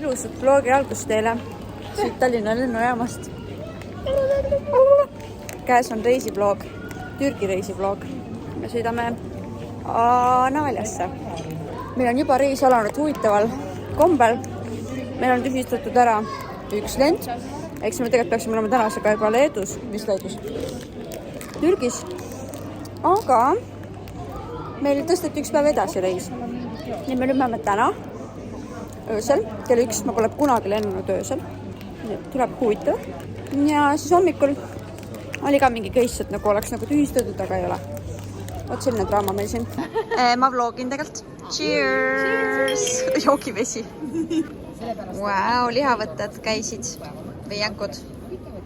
ilusat vlogi algust teile siit Tallinna lennujaamast. Käes on reisivlog, Türgi reisivlog. Me sõidame Antalyasse. Meil on juba reis alanud huvitaval kombel. Meil on tühistatud ära üks lend. Eks me tegelikult peaksime olema tänasega juba Leedus. Mis Leedus? Türgis. Aga meil tõsteti üks päev edasi reis. Nii me lümmame täna öösel, kell 1, ma pole kunagi lennanud öösel. Tuleb huvitav. Ja siis hommikul oli ka mingi case, et nagu oleks nagu tühistatud, aga ei ole. Oot selline draama meil siin. Ma vlogin tegelikult. Cheers! Joogivesi. Wow, lihavõtted käisid või jänkud.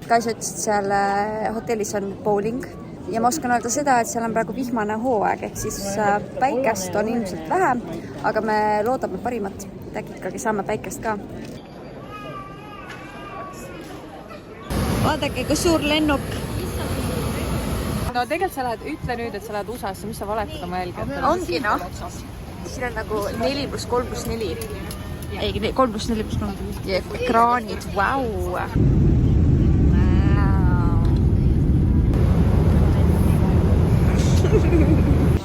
Käisid seal hotellis on bowling. Ja ma oskan öelda seda, et seal on praegu vihmane hooaeg, ehk siis päikest on ilmselt vähe, aga me loodame parimat. Äkki ikkagi saame päikest ka. Vaadake, kui suur lennuk. No tegelikult sa lähed, ütle nüüd, et sa lähed USA-sse, mis sa valetad oma jälgijatele? Ongi Siin on nagu 4+3+4. Ei, 3+4+3. Ja ekraanid, vau!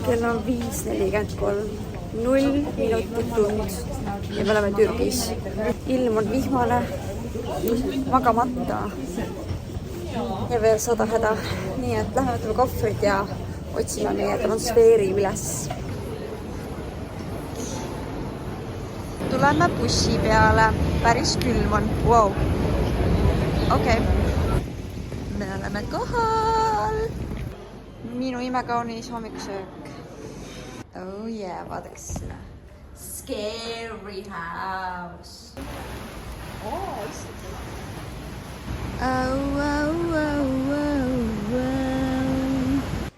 Kell on 5:43, 0 minutit tund ja me oleme Türgis. Ilm on vihmane, magamata ja veel 100 häda. Nii et lähme võtame kohvrid ja otsime meie transfeeri üles. Tuleme bussi peale, päris külm on. Wow. Okei. Me oleme kohal. Minu imekaunis hommikusöök. Oh yeah, vaadake seda. Scary house.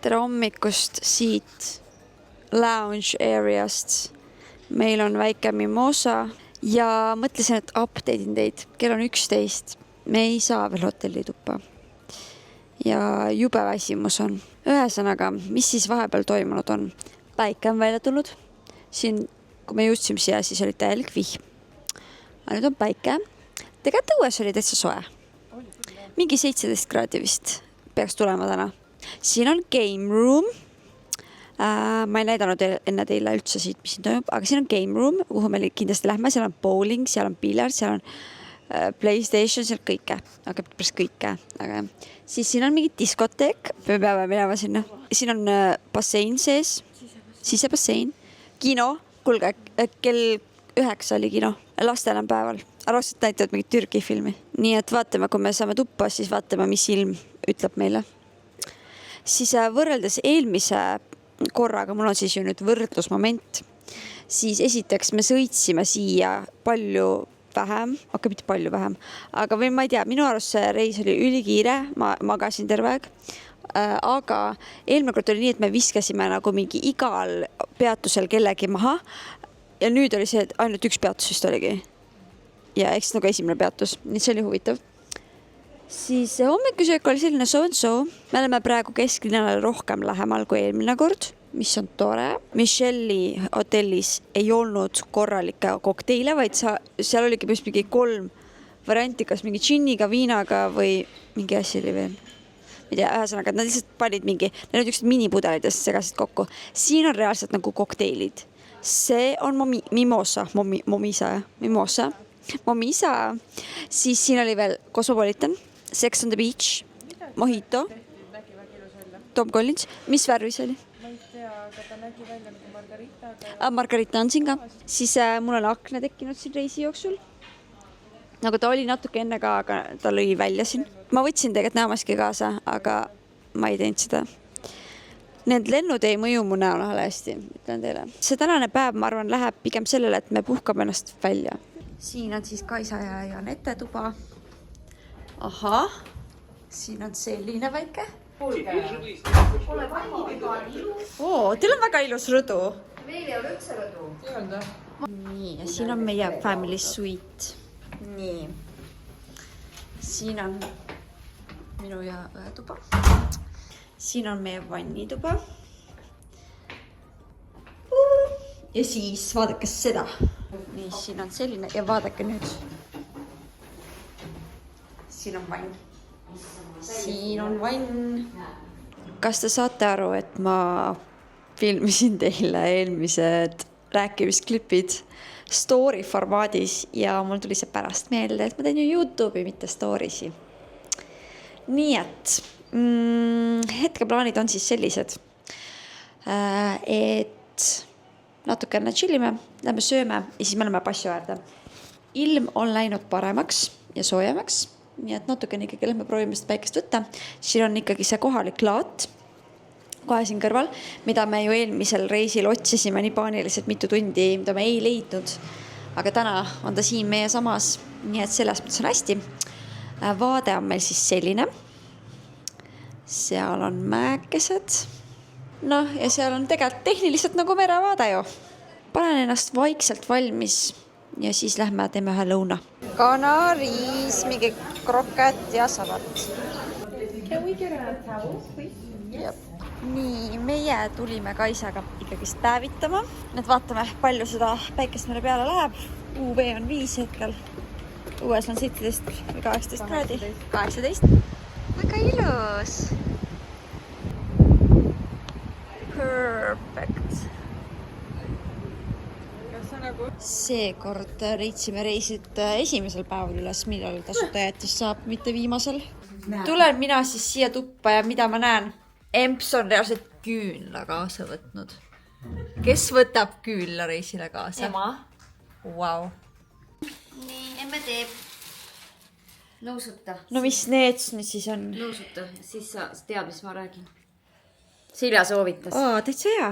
Tere hommikust siit lounge areast. Meil on väike mimosa ja mõtlesin, et update'in teid. Kell on 11. Me ei saa veel hotellituppa. Ja jube väsimus on. Ühesõnaga, mis siis vahepeal toimunud on? Päike on välja tulnud. Siin, kui me jõudsime siia, siis oli täielik vihm. Aga nüüd on päike. Tegelikult õues oli täitsa soe. Mingi 17 kraadi vist peaks tulema täna. Siin on game room. Ma ei näidanud enne teile üldse siit, mis siin toimub, aga siin on game room, kuhu me kindlasti lähme. Seal on bowling, seal on billard, seal on PlayStation, seal kõike, aga päris kõike. Aga siis siin on mingi diskoteek, me peame minema sinna. Siin on bassein sees, sisebassein, kino, kuulge, kell 9 oli kino, lastel on päeval. Arvastad näitavad mingit Türgi filmi. Nii et vaatame, kui me saame tuppa, siis vaatame, mis ilm ütleb meile. Siis võrreldes eelmise korraga, mul on siis ju nüüd võrdlusmoment, siis esiteks me sõitsime siia palju vähem, aga mitte palju vähem, aga või ma ei tea, minu arust see reis oli ülikiire, ma magasin terve aeg, aga eelmine kord oli nii, et me viskasime nagu mingi igal peatusel kellegi maha ja nüüd oli see, et ainult üks peatus vist oligi ja eks nagu esimene peatus, nii see oli huvitav. Siis hommikusöök oli selline so-and-so, me oleme praegu kesklinnale rohkem lähemal kui eelmine kord, mis on tore. Michelle'i hotellis ei olnud korralikke kokteile, vaid seal oligi mingi 3 varianti, kas mingi džinniga, viinaga või mingi asi oli veel. Ma ei tea, ühesõnaga, nad lihtsalt panid mingi, need on üks minipudelidest segasid kokku. Siin on reaalselt nagu kokteilid. See on momisa. Siis siin oli veel Cosmopolitan, Sex on the Beach, Mojito, Tom Collins. Mis värvi see oli? Ma ei tea, aga ta nägi välja nagu Margarita. Margarita on siin ka. Siis mul on akne tekkinud siin reisi jooksul. Nagu ta oli natuke enne ka, aga ta lõi välja siin. Ma võtsin tegelikult näomaski kaasa, aga ma ei teinud seda. Need lennud ei mõju mu näol hästi, ütlen teile. See tänane päev, ma arvan, läheb pigem sellele, et me puhkame ennast välja. Siin on siis Kaisa ja Janette tuba. Ahah, siin on selline väike. Teil on väga ilus rõdu. Meil ei ole üldse rõdu. Nii, ja siin on meie family suite. Nii. Siin on minu ja ühe tuba. Siin on meie vannituba. Ja siis vaadake seda. nii, siin on selline ja vaadake nüüd. Siin on vann. Siin on vann. Kas te saate aru, et ma filmisin teile eelmised rääkimisklipid story formaadis ja mul tuli see pärast meelde, et ma teen ju YouTube'i, mitte storiesi. Nii et hetkeplaanid on siis sellised, et natukene chillime, lähme sööme ja siis me oleme passu äärde. Ilm on läinud paremaks ja soojemaks, nii et natukene ikkagi lähme proovime seda päikest võtta. Siin on ikkagi see kohalik laat kohe siin kõrval, mida me ju eelmisel reisil otsisime nii paaniliselt mitu tundi, mida me ei leidnud. Aga täna on ta siin meie samas, nii et selles mõttes on hästi. Vaade on meil siis selline. Seal on mäekesed. Noh, ja seal on tegelikult tehniliselt nagu merevaade ju. Panen ennast vaikselt valmis ja siis lähme teeme ühe lõuna. Kanariis, mingi kroket ja salat. Can we get a towel, please? Jep. Nii, meie tulime Kaisaga ikkagi päevitama. Nüüd vaatame, palju seda päikest meile peale läheb. UV on 5 hetkel. US on 17 või 18 kraadi. 18. Väga ilus. Perfect. Seekord reidsime reisid esimesel päeval üles, millal tasuta jättis saab, mitte viimasel. Tulen mina siis siia tuppa ja mida ma näen? Emps on reaalselt küünla kaasa võtnud. Kes võtab küünla reisile kaasa? Ema. Wow. Nii, emme teeb. Nõusuta. No mis need nüüd siis on? Nõusuta, siis sa tead, mis ma räägin. Silja soovitas. Täitsa hea.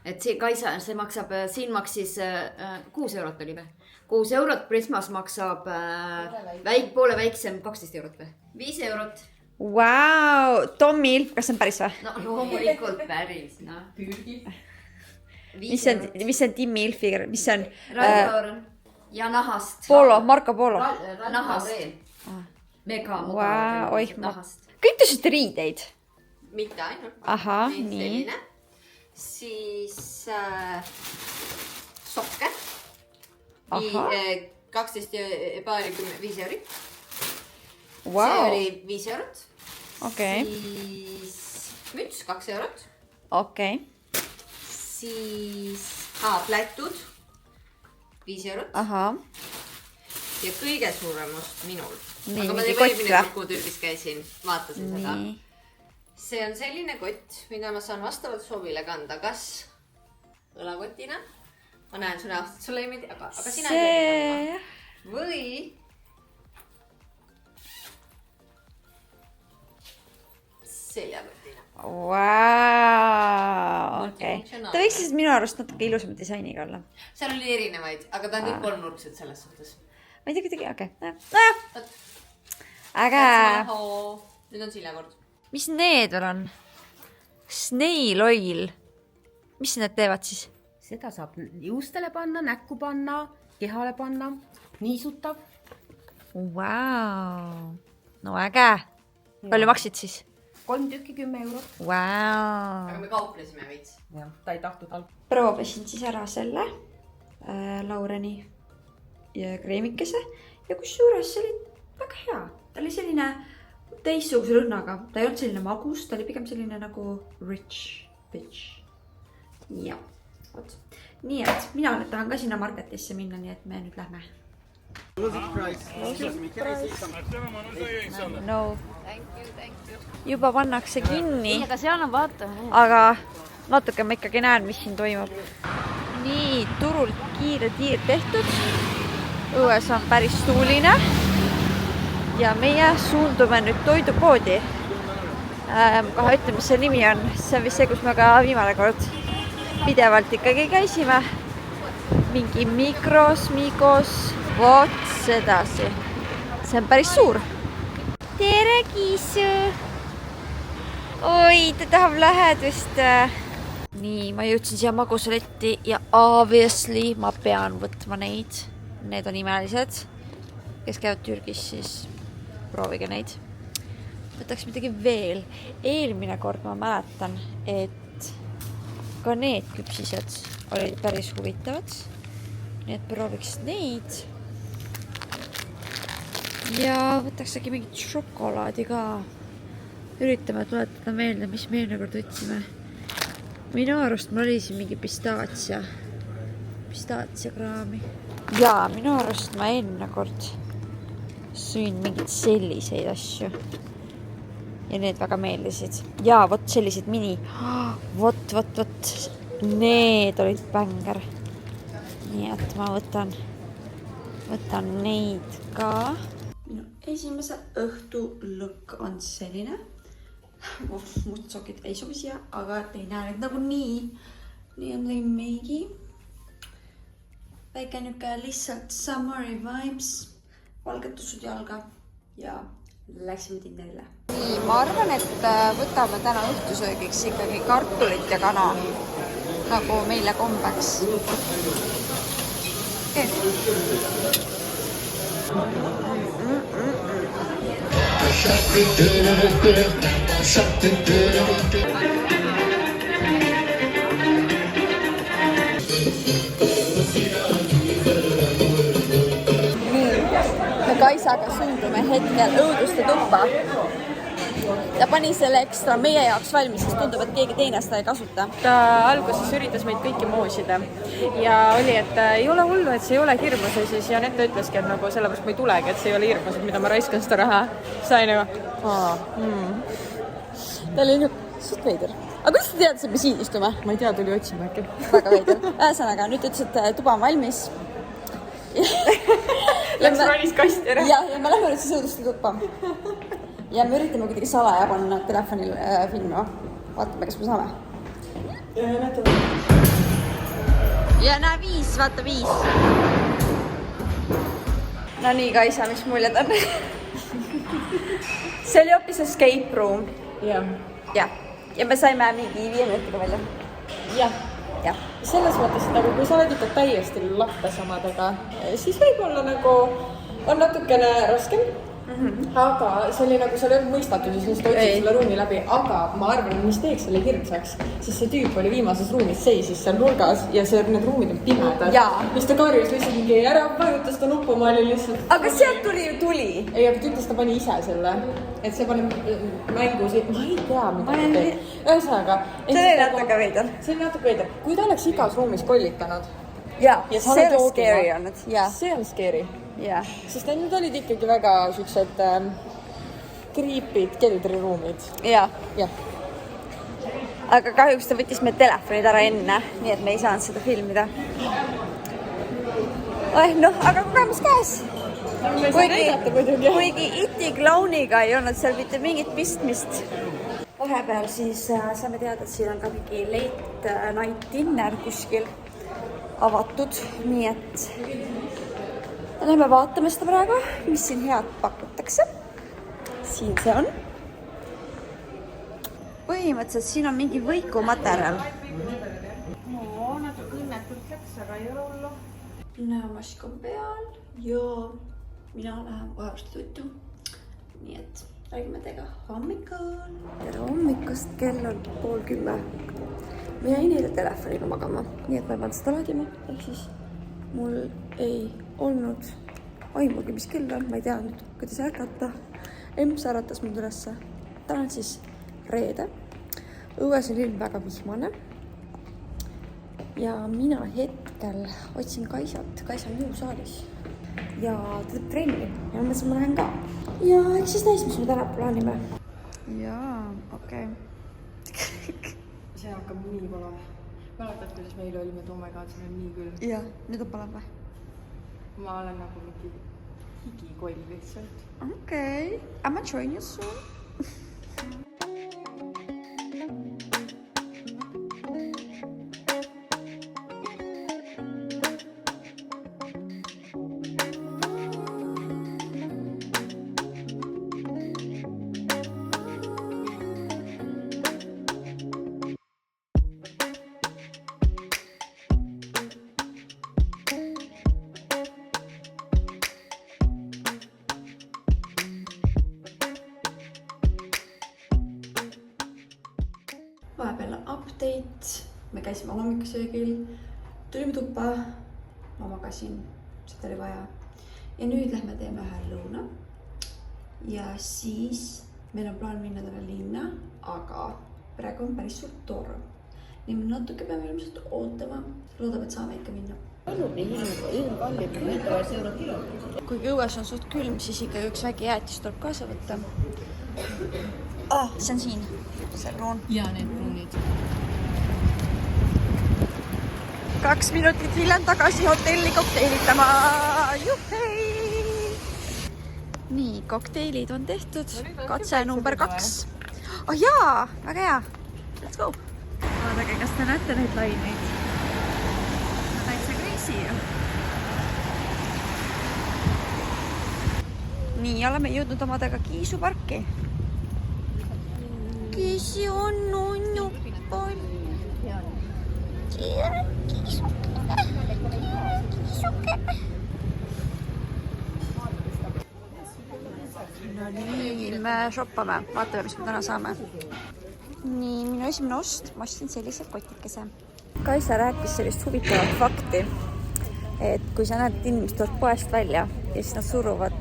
Et see Kaisa, see maksab, siin maksis 6 eurot oli või? 6 eurot, Prismas maksab poole väiksem 12 eurot või? 5 eurot. Wow. Tommi Ilf, kas see on päris või? No loomulikult päris, noh. Mis on Timmi Ilfiga? Mis see on? Ralli ja nahast. Polo, Marko Polo. Nahast. Mega Wow, mugav nahast. Kõik te süete riideid? Mitte ainult. Aha, nii. Selline. Siis sokke. 12 paari 5 euri. Wow. See oli 5 eurot. Okei. Siis müts 2 eurot. Okei. Siis plätud 5 eurot. Aha. Ja kõige suurem ost minul. Nii, aga ma mingi tein kott eelmine kord, kui Türgis käisin, vaatasin seda. See on selline kott, mida ma saan vastavalt soovile kanda. Kas õlakotina? Ma näen sulle aastat, sulle ei meeldi, aga sina ei teadma. Või seljakotina. Wow. Okay. Ta võiks siis minu arust natuke ilusama disainiga olla. Seal oli erinevaid, aga ta on kõik kolmnurksed selles suhtes. Ma ei tea kuidagi, okei. Aga nüüd on siljakord. mis need veel on? Snail oil. Mis need teevad siis? Seda saab juustele panna, näkku panna, kehale panna, niisutav. Wow. No äge. Palju maksid siis? 3 tükki 10 eurot. Wow. Aga me kauplesime veits. Ja, ta ei tahtnud alt. Proovisin siis ära selle Laureni ja kreemikese ja kusjuures see oli väga hea. Ta oli selline teistsuguse lõhnaga. Ta ei olnud selline magus, ta oli pigem selline nagu rich bitch. Ja, oot. Nii et mina nüüd tahan ka sinna marketisse minna, nii et me nüüd lähme. No. Juba pannakse kinni. Aga see annab vaata. Aga natuke ma ikkagi näen, mis siin toimub. Nii, turult kiire tiir tehtud. Õues on päris tuuline. Ja meie suundume nüüd toidupoodi. Kohe ütleme, mis see nimi on. See on vist see, kus me ka viimane kord pidevalt ikkagi käisime. Mingi Migros, Voot sedasi. See on päris suur. Tere, Kiisu! Oi, ta tahab lähedust. Nii, ma jõudsin siia magusaletti ja obviously ma pean võtma neid. Need on imelised. Kes käivad Türgis, siis proovige neid. Võtaks midagi veel. Eelmine kord ma mäletan, et ka need küpsised olid päris huvitavad. nii et prooviks neid. Ja võtaks äkki mingit šokolaadi ka. Üritame tuletada meelde, mis me eelmine kord võtsime. Minu arust ma oli siin mingi pistaatsiakraami. Jaa, minu arust ma eelmine kord sõin mingid selliseid asju. Ja need väga meeldisid. Jaa, vot sellised mini. Vot. Need olid bänger. Nii et ma võtan neid ka. Minu esimese õhtu lõkk on selline. Mutsokid ei sobi siia, aga ei näe nüüd nagu nii. Nii on lõin meigi. Väike nüke lihtsalt summery vibes. Valgetusud jalga ja läksime Tinderile. Nii, ma arvan, et võtame täna õhtusöögiks ikkagi kartulit ja kana. Nagu meile kombeks. Me Kaisaga suundume hetkel õuduste tuppa. Ta pani selle ekstra meie jaoks valmis, sest tundub, et keegi teine seda ei kasuta. Ta alguses üritas meid kõiki moosida ja oli, et ei ole hullu, et see ei ole hirmus ja siis Janette ütleski, et nagu sellepärast ma ei tulegi, et see ei ole hirmus, et mida ma raiskan seda raha. Sai nagu, Ta oli nagu, suht veider. Aga kuidas te tead, et me siin istume? Ma ei tea, tuli otsima äkki. Väga veider. Ühesõnaga, nüüd ütles, et tuba on valmis. Läks ronis kasti ära. Ja me lähme nüüd siis õuduste tuppa. Ja me üritame kuidagi salaja panna telefonil filmima. Vaatame, kas me saame. Ja näe 5, vaata 5. No nii, Kaisa, mis muljed on? See oli hoopis escape room. Ja me saime mingi 5 minutiga välja. Jah. Selles mõttes, et nagu kui sa oled ikka täiesti lappes omadega, siis võib-olla nagu on natukene raskem. Aga see oli nagu, seal ei olnud mõistatud, siis ta otsid selle ruumi läbi, aga ma arvan, mis teeks selle hirmsaks, siis see tüüp oli viimases ruumis seisis seal nurgas ja need ruumid on pimedad. Mis ta karjus lihtsalt mingi ära vajutas ta nuppu, ma olin lihtsalt... Aga sealt tuli. Ei, aga ta ütles, ta pani ise selle, et see pani mängu siit, ma ei tea, mida ta teeb. Ühesõnaga... See oli natuke veider. See oli natuke veider. Kui ta oleks igas ruumis kollitanud... Ja, see on scary olnud. See on scary. Yeah. Sest need olid ikkagi väga siuksed kriipid keldriruumid. Ja. Jah. Aga kahjuks ta võttis meil telefonid ära enne, nii et me ei saanud seda filmida. Aga kogemus käes. Kuigi Iti Clowniga ei olnud seal mitte mingit pistmist. Vahepeal siis saame teada, et siin on ka mingi late night dinner kuskil avatud, nii et lähme vaatame seda praegu, mis siin head pakutakse. Siin see on. Põhimõtteliselt siin on mingi võikumaterjal. Natuke õnnetult läks, aga ei ole hullu. Näomask on peal ja mina lähen vahevastu tuttu. Nii et räägime teiega hommikul. Tere hommikust, kell on 9:30. Ma jäin eile telefoniga magama, nii et ma ei pannud seda laadima. Ehk siis mul ei olnud aimugi, mis kell on, ma ei tea nüüd, kuidas ärgata. Emps äratas mind ülesse. Täna on siis reede. Õues on ilm väga vihmane. Ja mina hetkel otsin Kaisat. Kaisa on jõusaalis. Ja ta teeb trenni. Ja ma mõtlesin, ma lähen ka. Ja eks siis näis, mis me täna plaanime. Jaa, okei. See hakkab nii palav. Mäletad, kuidas meil olime, et oh my god, see on nii küll. Jaa, nüüd on palav või? Ma olen nagu mingi higikoll lihtsalt. Okei. I'm gonna join you soon. Vahepeal update, me käisime hommikusöögil, tulime tuppa, ma magasin, seda oli vaja. Ja nüüd lähme teeme ühe lõuna. Ja siis meil on plaan minna täna linna, aga praegu on päris suurt torm. Nii me natuke peame ilmselt ootama. Loodab, et saame ikka minna. Kui õues on suht külm, siis ikka üks väike jäätis tuleb kaasa võtta. See on siin, see pruun. Ja need pruunid. 2 minutit hiljem tagasi hotelli kokteilitama. Juhhei! Nii, kokteilid on tehtud. Katse number 2. Jaa, väga hea. Let's go! Vaadake, kas te näete neid laineid? Täitsa crazy ju. Nii, oleme jõudnud omadega Kiisu parki. Kiisi on nunnupoll. No nii, me shoppame. Vaatame, mis me täna saame. Nii, minu esimene ost. Ma ostsin sellise kotikese. Kaisa rääkis sellist huvitavat fakti, et kui sa näed, et inimesed tuleb poest välja ja siis nad suruvad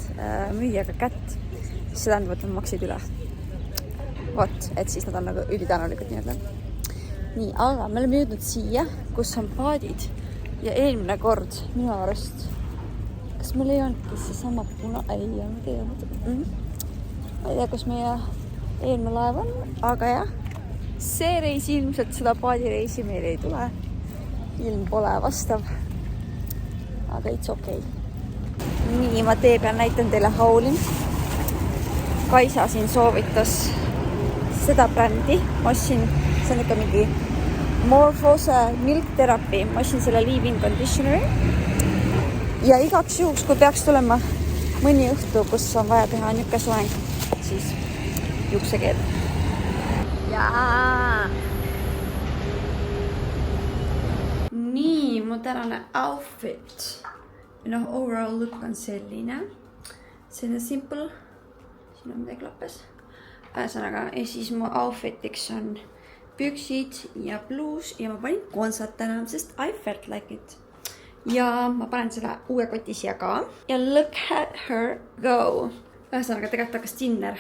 müüjaga kätt, siis see tähendab, et nad maksid üle. Vot, et siis nad on nagu ülitänulikud nii-öelda. Nii, aga me oleme jõudnud siia, kus on paadid ja eelmine kord minu arust, kas meil ei olnudki see sama ei olnud. Ma ei tea, kus meie eelmine laev on, aga jah, see reis ilmselt seda paadireisi meil ei tule. Ilm pole vastav, aga it's okei. Nii, ma tee peal näitan teile Haulin. Kaisa siin soovitas seda brändi. Ma ostsin, see on ikka mingi Morphose Milk Therapy. Ma ostsin selle leave-in conditioneri. Ja igaks juhuks, kui peaks tulema mõni õhtu, kus on vaja teha niuke soeng, siis juuksekeel. Jaa! Nii, mu tänane outfit. Overall look on selline. Selline simple. Siin on midagi lappes. Ühesõnaga, ja siis mu outfitiks on püksid ja bluus ja ma panin konsad täna, sest I felt like it. Ja ma panen selle uue koti siia ka. Ja look at her go. Ühesõnaga, tegelikult hakkas dinner.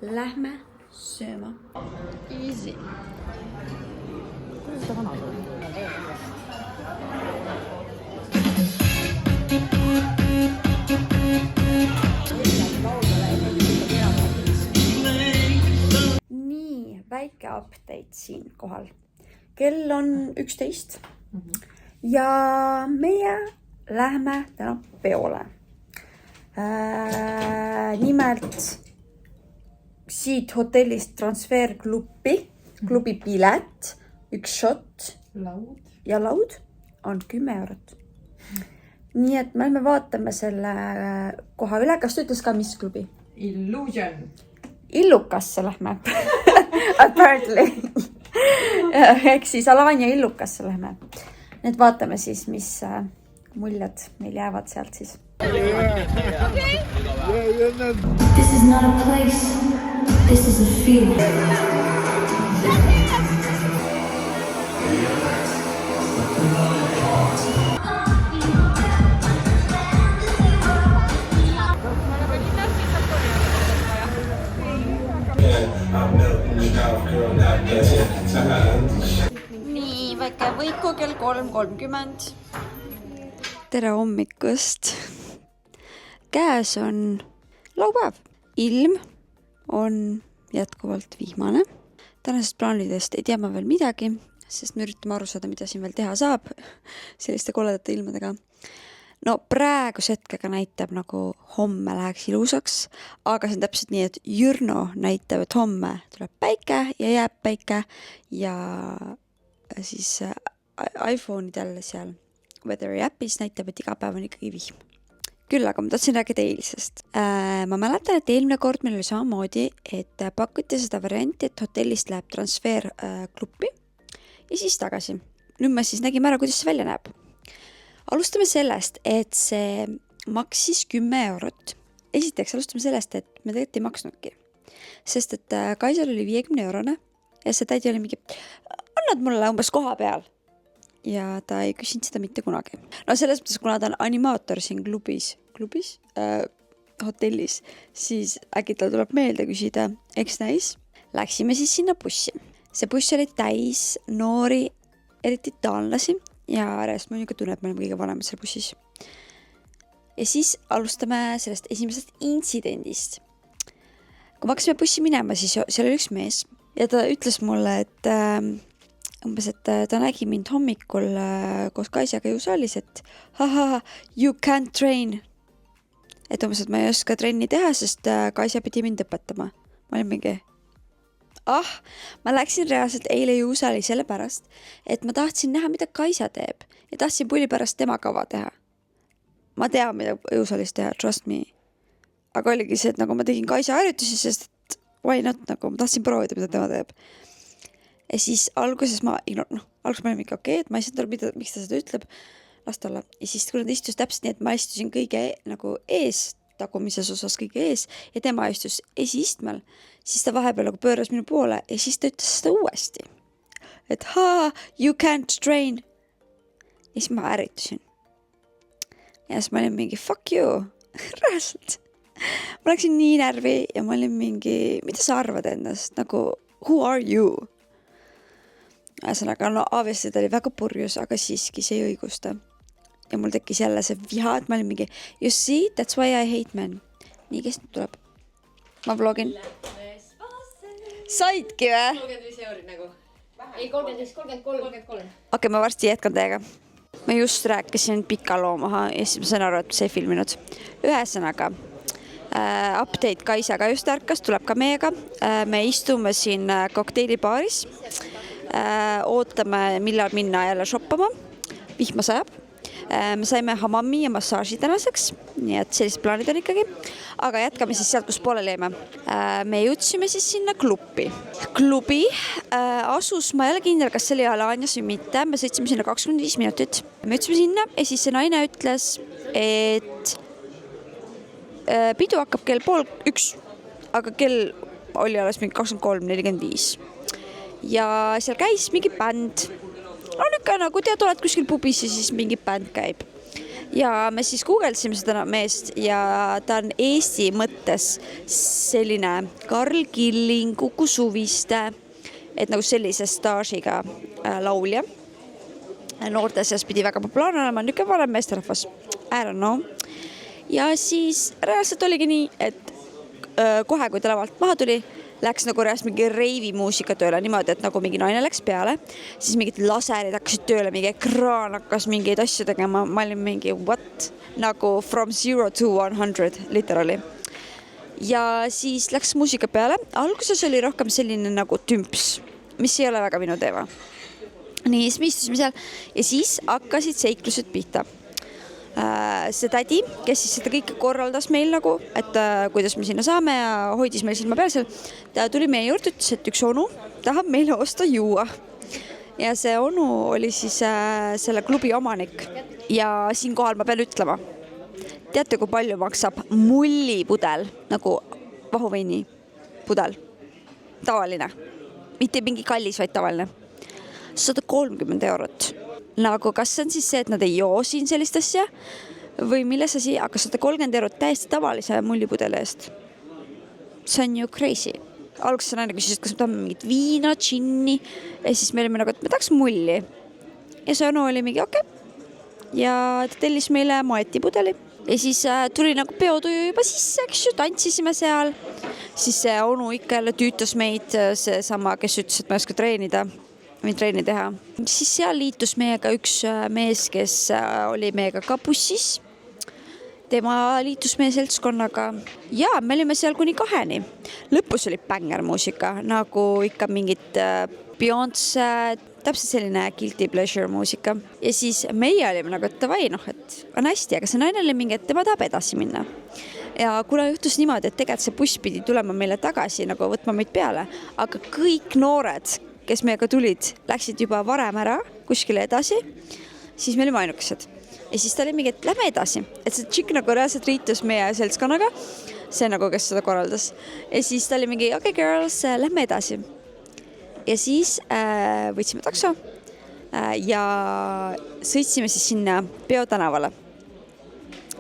Lähme sööma. Easy. Kuidas seda vana sul? Nii, väike update siin kohal. Kell on 11 ja meie lähme täna peole. Nimelt siit hotellist transferklubi pilet, 1 shot ja laud on 10 eurot. Nii et me vaatame selle koha üle. Kas ta ütles ka, mis klubi? Illusion. Illukasse lähme. Apparently. Ehk siis Alanya Illukasse lähme. Need vaatame siis, mis muljad meil jäävad sealt siis. This is not a place. This is a feeling. Nii, väike võiku kell 3:30. Tere hommikust. Käes on laupäev. Ilm on jätkuvalt vihmane. Tänasest plaanidest ei tea ma veel midagi, sest me üritame aru saada, mida siin veel teha saab selliste koledate ilmadega. No praeguse hetkega näitab nagu homme läheks ilusaks, aga see on täpselt nii, et Jürno näitab, et homme tuleb päike ja jääb päike ja siis iPhone'idel seal Weatheri äpis näitab, et iga päev on ikkagi vihm. Küll, aga ma tahtsin rääkida eilsest. Ma mäletan, et eelmine kord meil oli samamoodi, et pakuti seda varianti, et hotellist läheb transferklubbi ja siis tagasi. Nüüd me siis nägime ära, kuidas see välja näeb. Alustame sellest, et see maksis 10 eurot. Esiteks alustame sellest, et me tegelikult ei maksnudki. Sest et Kaisal oli 50 eurone ja see tädi oli mingi, annad mulle umbes koha peal. ja ta ei küsinud seda mitte kunagi. No selles mõttes, kuna ta on animaator siin klubis, hotellis, siis äkki tal tuleb meelde küsida, eks näis. Läksime siis sinna bussi. See buss oli täis noori, eriti taanlasi ja järjest ma niisugune tunne, et me oleme kõige vanemad seal bussis. Ja siis alustame sellest esimesest intsidendist. Kui me hakkasime bussi minema, siis seal oli üks mees ja ta ütles mulle, et umbes, et ta nägi mind hommikul koos Kaisjaga jõusaalis, et you can't train. Et umbes, et ma ei oska trenni teha, sest Kaisja pidi mind õpetama. Ma olin mingi, ma läksin reaalselt eile jõusaali selle pärast, et ma tahtsin näha, mida Kaisja teeb ja tahtsin pulli pärast tema kava teha. Ma tean, mida jõusaalis teha, trust me. Aga oligi see, et nagu ma tegin Kaisja harjutusi, sest et why not, nagu ma tahtsin proovida, mida tema teeb. Ja siis alguses ma olin mingi okei, et ma ei saanud aru, miks ta seda ütleb, last olla. Ja siis kui nad istus täpselt nii, et ma istusin kõige nagu ees, tagumises osas kõige ees ja tema istus esiistmel, siis ta vahepeal nagu pööras minu poole ja siis ta ütles seda uuesti. Et you can't train. Ja siis ma ärritusin. Ja siis ma olin mingi fuck you. Rääselt. Ma läksin nii närvi ja ma olin mingi, mida sa arvad endast? Nagu, who are you? Ühesõnaga, obviously ta oli väga purjus, aga siiski see ei õigusta. Ja mul tekkis jälle see viha, et ma olin mingi, you see, that's why I hate men. Nii, kes nüüd tuleb? Ma vlogin. Saidki või? 35 € nagu. Ei, 33. Okei, ma varsti jätkan teiega. Ma just rääkisin pika loo maha ja siis ma sain aru, et see ei filminud. Ühesõnaga, update Kaisjaga just ärkas, tuleb ka meiega. Me istume siin kokteilibaaris. Ootame, millal minna jälle shoppama. Vihma sajab. Me saime hamami ja massaaži tänaseks, nii et sellised plaanid on ikkagi. Aga jätkame siis sealt, kus pooleli jäime. Me jõudsime siis sinna klubi. Klubi asus, ma ei ole kindel, kas see oli Alanias või mitte. Me sõitsime sinna 25 minutit. Me jõudsime sinna ja siis see naine ütles, et pidu hakkab kell 12:30, aga kell oli alles mingi 23:45. Ja seal käis mingi bänd. No niisugune, nagu tead, oled kuskil pubis ja siis mingi bänd käib. Ja me siis guugeldasime seda meest ja ta on Eesti mõttes selline Karl Killing, Kuku Suviste, et nagu sellise staažiga laulja. Noorte seas pidi väga populaarne olema, niisugune vanem meesterahvas. I don't know. Ja siis reaalselt oligi nii, et kohe, kui ta lavalt maha tuli, läks nagu reaalselt mingi reivi muusika tööle niimoodi, et nagu mingi naine läks peale, siis mingid laserid hakkasid tööle, mingi ekraan hakkas mingeid asju tegema, ma olin mingi what? Nagu from 0 to 100, literally. Ja siis läks muusika peale, alguses oli rohkem selline nagu tümps, mis ei ole väga minu teema. Nii, siis me istusime seal ja siis hakkasid seiklused pihta. See tädi, kes siis seda kõike korraldas meil nagu, et kuidas me sinna saame ja hoidis meil silma peal seal, ta tuli meie juurde, ütles, et üks onu tahab meile osta juua. Ja see onu oli siis selle klubi omanik ja siinkohal ma pean ütlema, teate, kui palju maksab mullipudel, nagu vahuveini pudel, tavaline, mitte mingi kallis, vaid tavaline, 130 €. Nagu kas see on siis see, et nad ei joo siin sellist asja või milles asi, aga 130 € täiesti tavalise mullipudeli eest. See on ju crazy. Alguses see naine küsis, et kas me tahame mingit viina, džinni ja siis me olime nagu, et me tahaks mulli. Ja see onu oli mingi okei. Ja ta tellis meile moetipudeli. Ja siis tuli nagu peotuju juba sisse, eks ju, tantsisime seal. Siis see onu ikka jälle tüütas meid, see sama, kes ütles, et ma ei oska treenida. Võin treeni teha. Siis seal liitus meiega üks mees, kes oli meiega ka bussis. Tema liitus meie seltskonnaga. Ja me olime seal kuni 2. Lõpus oli banger muusika, nagu ikka mingid Beyoncé, täpselt selline guilty pleasure muusika. Ja siis meie olime nagu, et davai, et on hästi, aga see naine oli mingi, et tema tahab edasi minna. Ja kuna juhtus niimoodi, et tegelikult see buss pidi tulema meile tagasi, nagu võtma meid peale, aga kõik noored, kes meiega tulid, läksid juba varem ära kuskile edasi, siis me olime ainukesed. Ja siis ta oli mingi, et lähme edasi. Et see tšik nagu reaalselt riitus meie seltskonnaga, see nagu, kes seda korraldas. Ja siis ta oli mingi, okay girls, lähme edasi. Ja siis võtsime takso ja sõitsime siis sinna Peotänavale.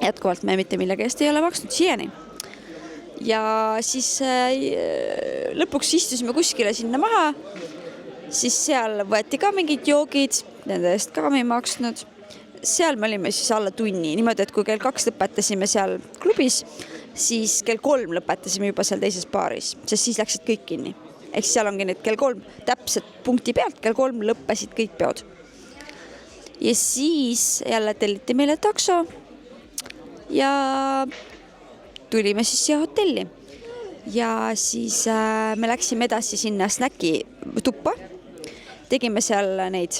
Jätkuvalt me mitte millegi eest ei ole maksnud siiani. Ja siis lõpuks istusime kuskile sinna maha, siis seal võeti ka mingid joogid, nende eest ka me ei maksnud. Seal me olime siis alla tunni, niimoodi, et kui kell 2 lõpetasime seal klubis, siis kell 3 lõpetasime juba seal teises baaris, sest siis läksid kõik kinni. Ehk seal ongi nüüd kell 3 täpselt punkti pealt, kell 3 lõppesid kõik peod. Ja siis jälle telliti meile takso ja tulime siis siia hotelli. Ja siis me läksime edasi sinna snäki tuppa. Tegime seal neid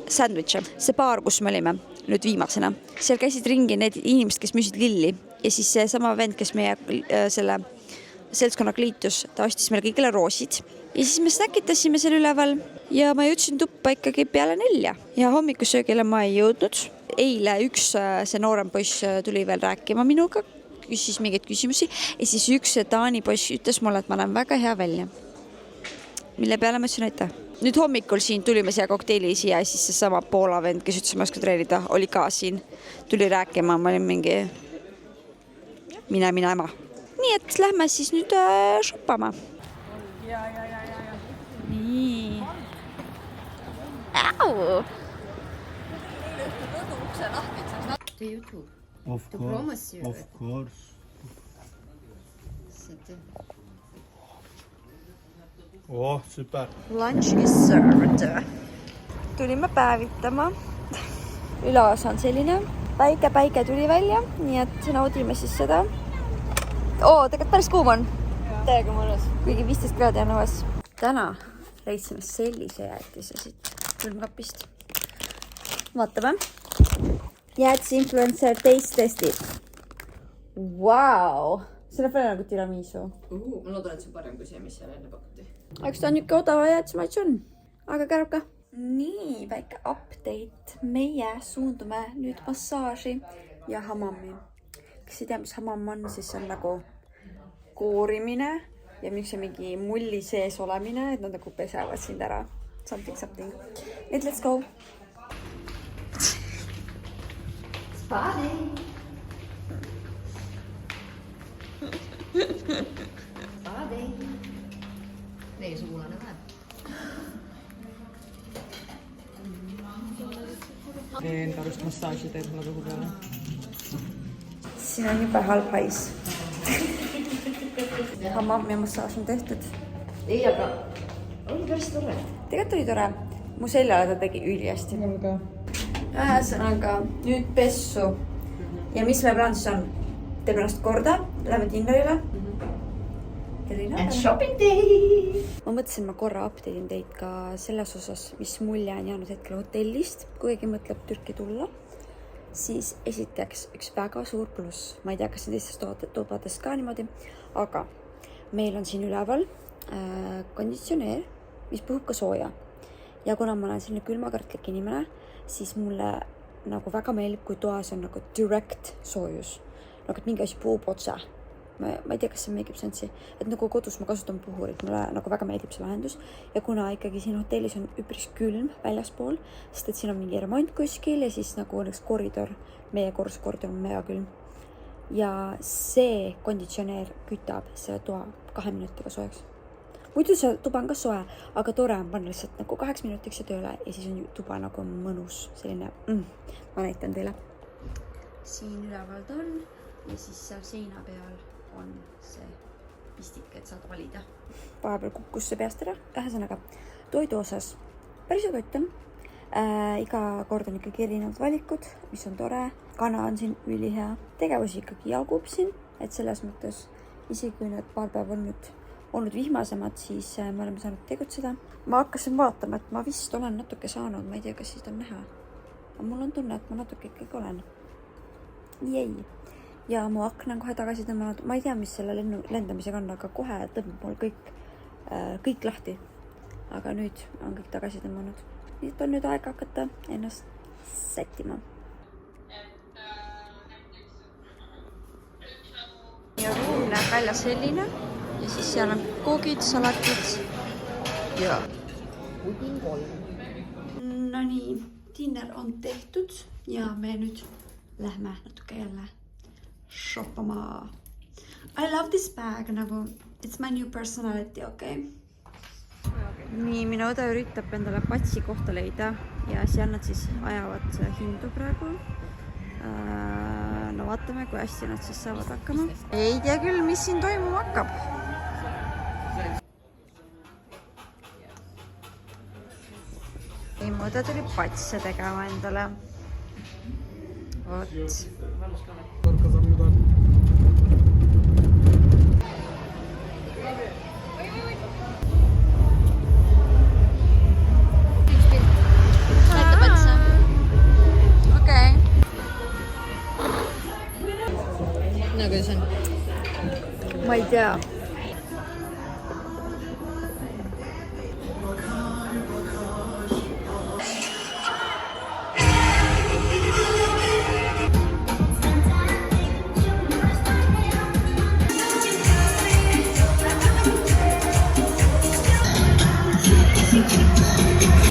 sandwiche. See baar, kus me olime nüüd viimasena. Seal käisid ringi need inimesed, kes müüsid lilli. Ja siis see sama vend, kes meie selle seltskonnaga liitus, ta ostis meile kõigile roosid. Ja siis me snäkitasime seal üleval ja ma jõudsin tuppa ikkagi peale 4. Ja hommikusöögile ma ei jõudnud. Eile üks see noorem poiss tuli veel rääkima minuga, küsis mingeid küsimusi ja siis üks Taani poiss ütles mulle, et ma näen väga hea välja. Mille peale ma ütlesin aitäh. Nüüd hommikul siin tulime siia kokteili siia ja siis see sama Poola vend, kes ütles, ma oskan treenida, oli ka siin. Tuli rääkima, ma olin mingi mine ema. Nii et lähme siis nüüd shoppama. Nii. Au! To YouTube. Of To course. promise you. Of course. Oh, super. Lunch is served. Tulime päevitama. Ülaos on selline. Päike tuli välja, nii et naudime siis seda. Tegelikult päris kuum on. Täiega mõnus. Kuigi 15 kraadi on õues. Täna leidsime sellise jäätise siit külmkapist. Vaatame. Jäätise influencer taste testid. Wow! See näeb välja nagu tiramisu. Ma loodan, et see on parem kui see, mis seal enne pakuti. Eks ta on niuke odava jäätismaitse on, aga kärab ka. Nii, väike update. Meie suundume nüüd massaaži ja hamami. Kes ei tea, mis hamam on, siis see on nagu koorimine ja mingi mulli sees olemine, et nad nagu pesevad sind ära. Something. Nüüd let's go! Spade. Teie sugulane ka. Enda arust massaaži teed mulle kõhu peale. Siin on juba halb hais. Hammam ja massaaž on tehtud. Ei, aga oli päris tore. Tegelikult oli tore. Mu seljale ta tegi ülihästi. Ühesõnaga, nüüd pessu. Ja mis me plaan siis on? Teeme ennast korda, läheme dinnerile. And shopping day! Ma mõtlesin, ma korra update'in teid ka selles osas, mis mulje on jäänud hetkel hotellist. Kui keegi mõtleb Türki tulla, siis esiteks üks väga suur pluss. Ma ei tea, kas see teistes tubades ka niimoodi, aga meil on siin üleval konditsioneer, mis puhub ka sooja. Ja kuna ma olen selline külmakartlik inimene, siis mulle nagu väga meeldib, kui toas on nagu direct soojus. Nagu et mingi asi puhub otse. Ma ei tea, kas see make sense'i, et nagu kodus ma kasutan puhurit, mulle nagu väga meeldib see lahendus ja kuna ikkagi siin hotellis on üpris külm väljaspool, sest et siin on mingi remont kuskil ja siis nagu näiteks koridor, meie korruskoridor on mega külm ja see konditsioneer kütab selle toa 2 minutiga soojaks. Muidu see tuba on ka soe, aga tore on panna lihtsalt nagu 8 minutiks ja tööle ja siis on tuba nagu mõnus, selline, ma näitan teile. Siin üleval ta on ja siis seal seina peal on see pistik, et saad valida. Vahepeal kukkus see peast ära. Ühesõnaga, toidu osas päris kott on. Iga kord on ikkagi erinevad valikud, mis on tore. Kana on siin ülihea. Tegevusi ikkagi jagub siin, et selles mõttes isegi kui need paar päeva on nüüd olnud vihmasemad, siis me oleme saanud tegutseda. Ma hakkasin vaatama, et ma vist olen natuke saanud, ma ei tea, kas siit on näha. Aga mul on tunne, et ma natuke ikkagi olen. Jäi. Ja mu akna on kohe tagasi tõmmanud. Ma ei tea, mis selle lendamisega on, aga kohe tõmbab mul kõik lahti. Aga nüüd on kõik tagasi tõmmanud. Nüüd on nüüd aega hakata ennast sättima. Ja ruum näeb välja selline. Ja siis seal on koogid, salatid ja no nii, dinner on tehtud ja me nüüd lähme natuke jälle shoppama. I love this bag nagu, it's my new personality, okei? Nii, minu õde üritab endale patsi kohta leida ja seal nad siis ajavad hindu praegu. No vaatame, kui hästi nad siis saavad hakkama. Ei tea küll, mis siin toimuma hakkab. Ei, mu õde tuli patse tegema endale. Vot. Ma ei tea.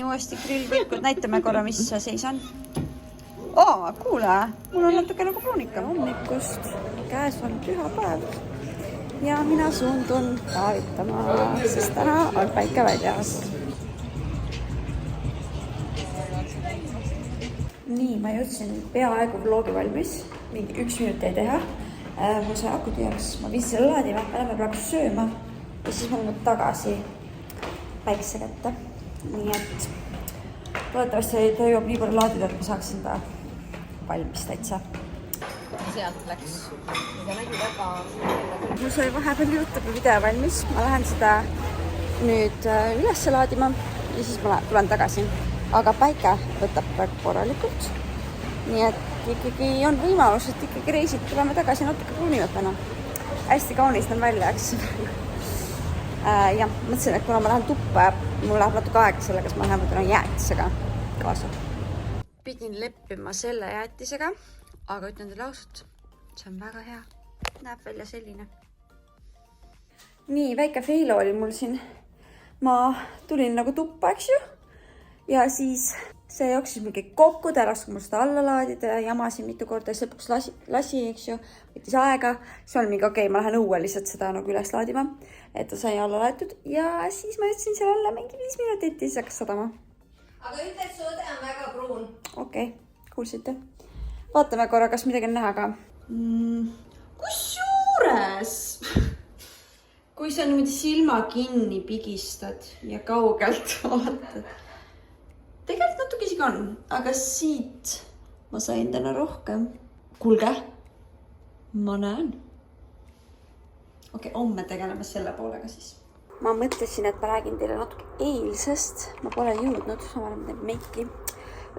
Uuesti grillpilkud, näitame korra, mis seis on. Kuule, mul on natuke nagu pruunika hommikust. Käes on pühapäev ja mina suundun taavitama, sest täna on päike väljas. Nii, ma jõudsin peaaegu vlogi valmis. Mingi 1 minut jäi teha. Mul sai aku tühjaks, ma viisin selle laadima, me lähme praegu sööma ja siis ma lähen tagasi päikse kätte. Nii et loodetavasti ta jõuab nii palju laadida, et ma saaksin ta valmis täitsa. Sealt läks. Ja nägi väga... Mul sai vahepeal YouTube video valmis. Ma lähen seda nüüd üles laadima ja siis ma tulen tagasi. Aga päike võtab praegu korralikult. Nii et ikkagi on võimalus, et ikkagi reisid tuleme tagasi natuke pruunimatena. Hästi kaunis on välja, eks. Ja mõtlesin, et kuna ma lähen tuppa ja mul läheb natuke aega selle, kas ma lähen võtan jäätisega kaasa. Pidin leppima selle jäätisega, aga ütlen teile ausalt, see on väga hea. Näeb välja selline. Nii, väike feilo oli mul siin. Ma tulin nagu tuppa, eks ju. Ja siis see jooksis mingi kokku, ta lasku mul seda alla laadida ja jamasin mitu korda ja lõpuks lasi, eks ju. Võttis aega. See oli mingi okei, ma lähen õue lihtsalt seda nagu üles laadima, et ta sai alla laetud. Ja siis ma jätsin seal alla mingi 5 minutit ja siis hakkas sadama. Aga ütle, et su õde on väga pruun. Okei, kuulsite. Vaatame korra, kas midagi on näha ka. Kusjuures, kui sa nüüd silma kinni pigistad ja kaugelt vaatad, tegelikult natuke isegi on, aga siit ma sain täna rohkem. Kuulge, ma näen. Okei, homme tegeleme selle poolega siis. Ma mõtlesin, et ma räägin teile natuke eilsest. Ma pole jõudnud, ma olen teinud meiki.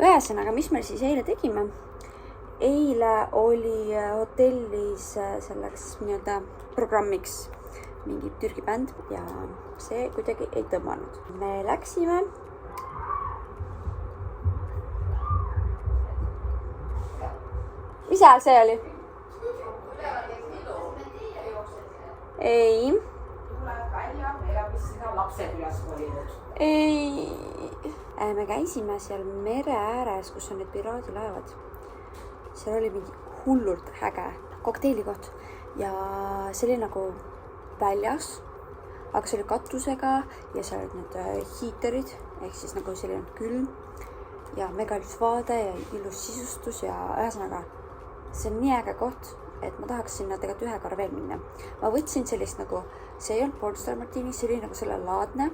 Ühesõnaga, mis me siis eile tegime? Eile oli hotellis selleks nii-öelda programmiks mingi Türgi bänd ja see kuidagi ei tõmmanud. Me läksime. Mis hääl see oli? Ei. Ei. Me käisime seal mere ääres, kus on need piraadilaevad. Seal oli mingi hullult äge kokteilikoht ja see oli nagu väljas, aga see oli katusega ja seal olid need hiiterid, ehk siis nagu selline külm ja mega ilus vaade ja ilus sisustus ja ühesõnaga see on nii äge koht, et ma tahaks sinna tegelikult ühe korra veel minna. Ma võtsin sellist nagu, see ei olnud Pornstar Martini, see oli nagu selle laadne.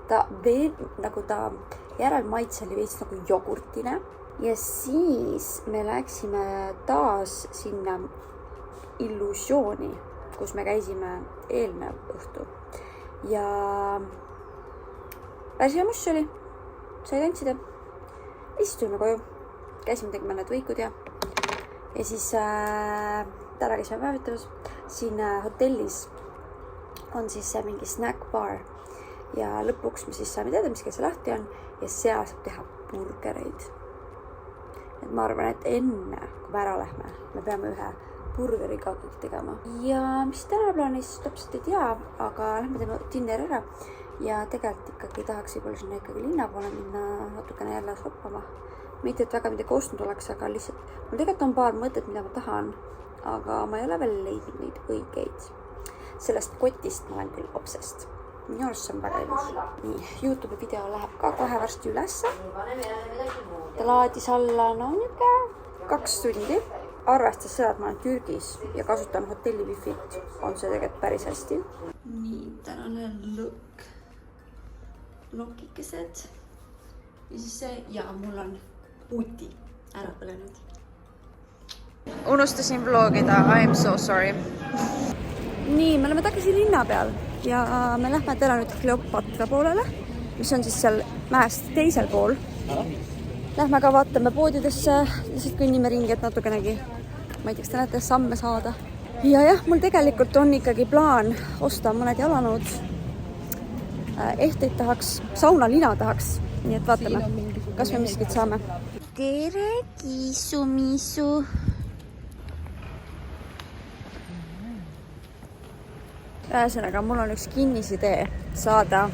Ta veel nagu ta järelmaitse oli veits nagu jogurtine. Ja siis me läksime taas sinna Illusiooni, kus me käisime eelmine õhtu. Ja päris hea muss oli. Sai tantsida. Istume koju. Käisime tegema need võikud ja siis täna käisime päevitamas. Siin hotellis on siis mingi snack bar ja lõpuks me siis saame teada, mis kell see lahti on ja seal saab teha burgereid. Et ma arvan, et enne, kui me ära lähme, me peame ühe burgeriga kõik tegema. Ja mis täna plaanis täpselt ei tea, aga lähme teeme dinner ära ja tegelikult ikkagi tahaks võib-olla sinna ikkagi linna poole minna natukene jälle shoppama. Mitte, et väga midagi ostnud oleks, aga lihtsalt mul tegelikult on paar mõtet, mida ma tahan, aga ma ei ole veel leidnud neid õigeid. Sellest kotist ma olen küll obsessed. Minu arust see on väga ilus. Nii, YouTube video läheb ka kohe varsti ülesse. Ta laadis alla, no niisugune 2 tundi. Arvestas seda, et ma olen Türgis ja kasutan hotelli wifit, on see tegelikult päris hästi. Nii, tänane look. Lokikesed. Ja siis see, ja mul on puti ära põlenud. Unustasin vlogida, I am so sorry. Nii, me oleme tagasi linna peal ja me lähme täna nüüd Kleopatra poolele, mis on siis seal mäest teisel pool. Lähme ka vaatame poodidesse, lihtsalt kõnnime ringi, et natukenegi, ma ei tea, kas te näete, samme saada. Ja jah, mul tegelikult on ikkagi plaan osta mõned jalanõud. Ehteid tahaks, saunalina tahaks, nii et vaatame, kas me miskit saame. Tere, kiisu-miisu! Ühesõnaga, mul on üks kinnisidee saada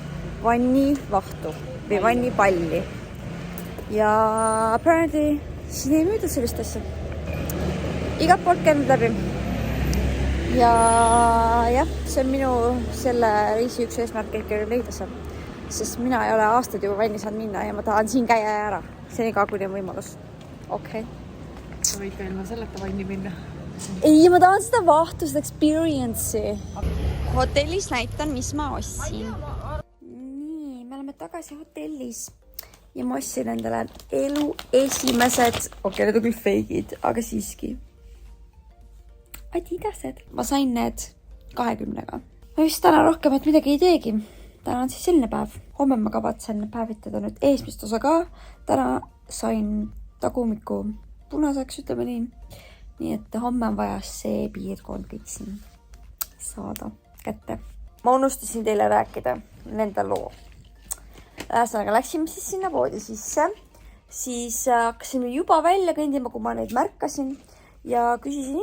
vannivahtu või vannipalli. Ja apparently siin ei müüda sellist asja. Igalt poolt käinud läbi. Ja jah, see on minu selle reisi üks eesmärk ikkagi leida seal. Sest mina ei ole aastaid juba vanni saanud minna ja ma tahan siin käia ära. Seniga, kuni on võimalus. Okei. Sa võid ka ilma selleta vanni minna. Ei, ma tahan seda vahtu, seda experience'i. Hotellis näitan, mis ma ostsin. Nii, me oleme tagasi hotellis. Ja ma ostsin endale elu esimesed, okei, need on küll feigid, aga siiski. Adidased. Ma sain need 20-ga. Ma vist täna rohkemat midagi ei teegi. Täna on siis selline päev. Homme ma kavatsen päevitada nüüd eesmist osa ka. Täna sain tagumiku punaseks, ütleme nii. Nii et homme on vaja see piirkond kõik siin saada kätte. Ma unustasin teile rääkida nende loo. Ühesõnaga, läksime siis sinna poodi sisse. Siis hakkasime juba välja kõndima, kui ma neid märkasin. Ja küsisin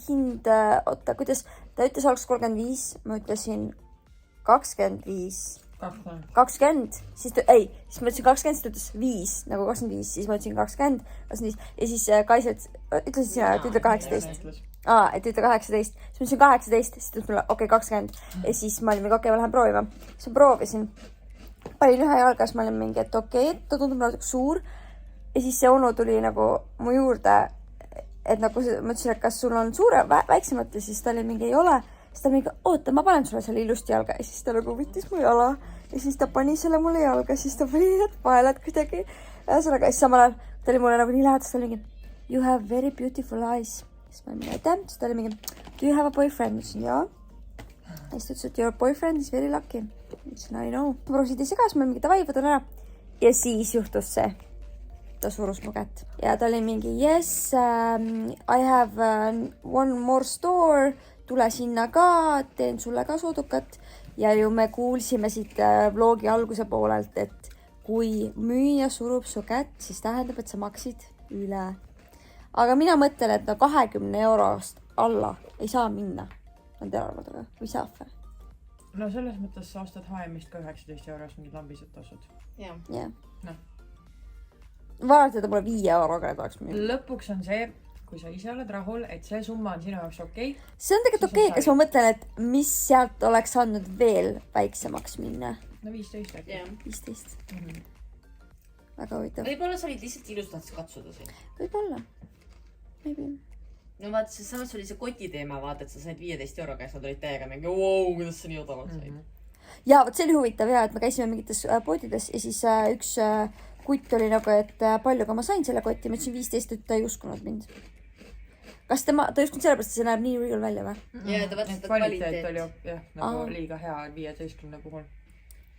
hind, oota, kuidas, ta ütles alguses 35, ma ütlesin 25, 20, siis ma ütlesin 20, siis ta ütles 5, nagu 25, siis ma ütlesin 20, 25, ja siis Kaiset ütlesid sina, et ütle 18. Et ütle 18, siis ma ütlesin 18, siis ta ütles mulle, okei, 20, ja siis ma olin mingi, okei, ma lähen proovima. Siis ma proovisin, panin ühe jalgas, ma olin mingi, et okei, ta tundub natuke suur, ja siis see onu tuli nagu mu juurde, et nagu ma ütlesin, et kas sul on suure väiksemat ja siis ta oli mingi, ei ole. Siis ta oli mingi, oota, ma panen sulle selle ilusti jalga. Ja siis ta nagu võttis mu jala ja siis ta pani selle mulle jalga. Siis ta pani need paelad kuidagi. Ühesõnaga, siis samal ajal ta oli mulle nagu nii lähedast. Ta oli mingi, you have very beautiful eyes. Siis ma olin aitäh. Siis ta oli mingi, do you have a boyfriend? Ütlesin, jaa. Ja siis ta ütles, et your boyfriend is very lucky. Ütlesin, I know. Ma proovisin teise ka, siis ma mingi, davai, võtan ära. Ja siis juhtus see. Ta surus mu kätt. Ja ta oli mingi, yes, I have one more store, tule sinna ka, teen sulle ka soodukat. Ja ju me kuulsime siit vlogi alguse poolelt, et kui müüja surub su kätt, siis tähendab, et sa maksid üle. Aga mina mõtlen, et no 20 eurost alla ei saa minna. On teravalt, aga või saab või? No selles mõttes sa ostad H&M-ist ka 19 euros mingid lambised tasud. Jah. No. Vaadatada mulle 5 euroga, et oleks müüa. Lõpuks on see, kui sa ise oled rahul, et see summa on sinu jaoks okei. See on tegelikult okei, kas ma mõtlen, et mis sealt oleks andnud veel väiksemaks minna? No 15 äkki. 15. Väga huvitav. Võib-olla sa olid lihtsalt ilus, tahtsid katsuda siin. Võib-olla. Maybe. No vaata, samas oli see koti teema, vaata, et sa said 15 euroga ja sa tulid täiega mingi, wow, kuidas sa nii odavalt said. Ja vot see oli huvitav ja, et me käisime mingites poodides ja siis üks kutt oli nagu, et paljuga ma sain selle kotti, ma ütlesin 15, et ta ei uskunud mind. Kas ta ei uskunud sellepärast, et see näeb nii real välja või? Ja ta vaatas seda kvaliteet oli jah, nagu liiga hea 15 puhul.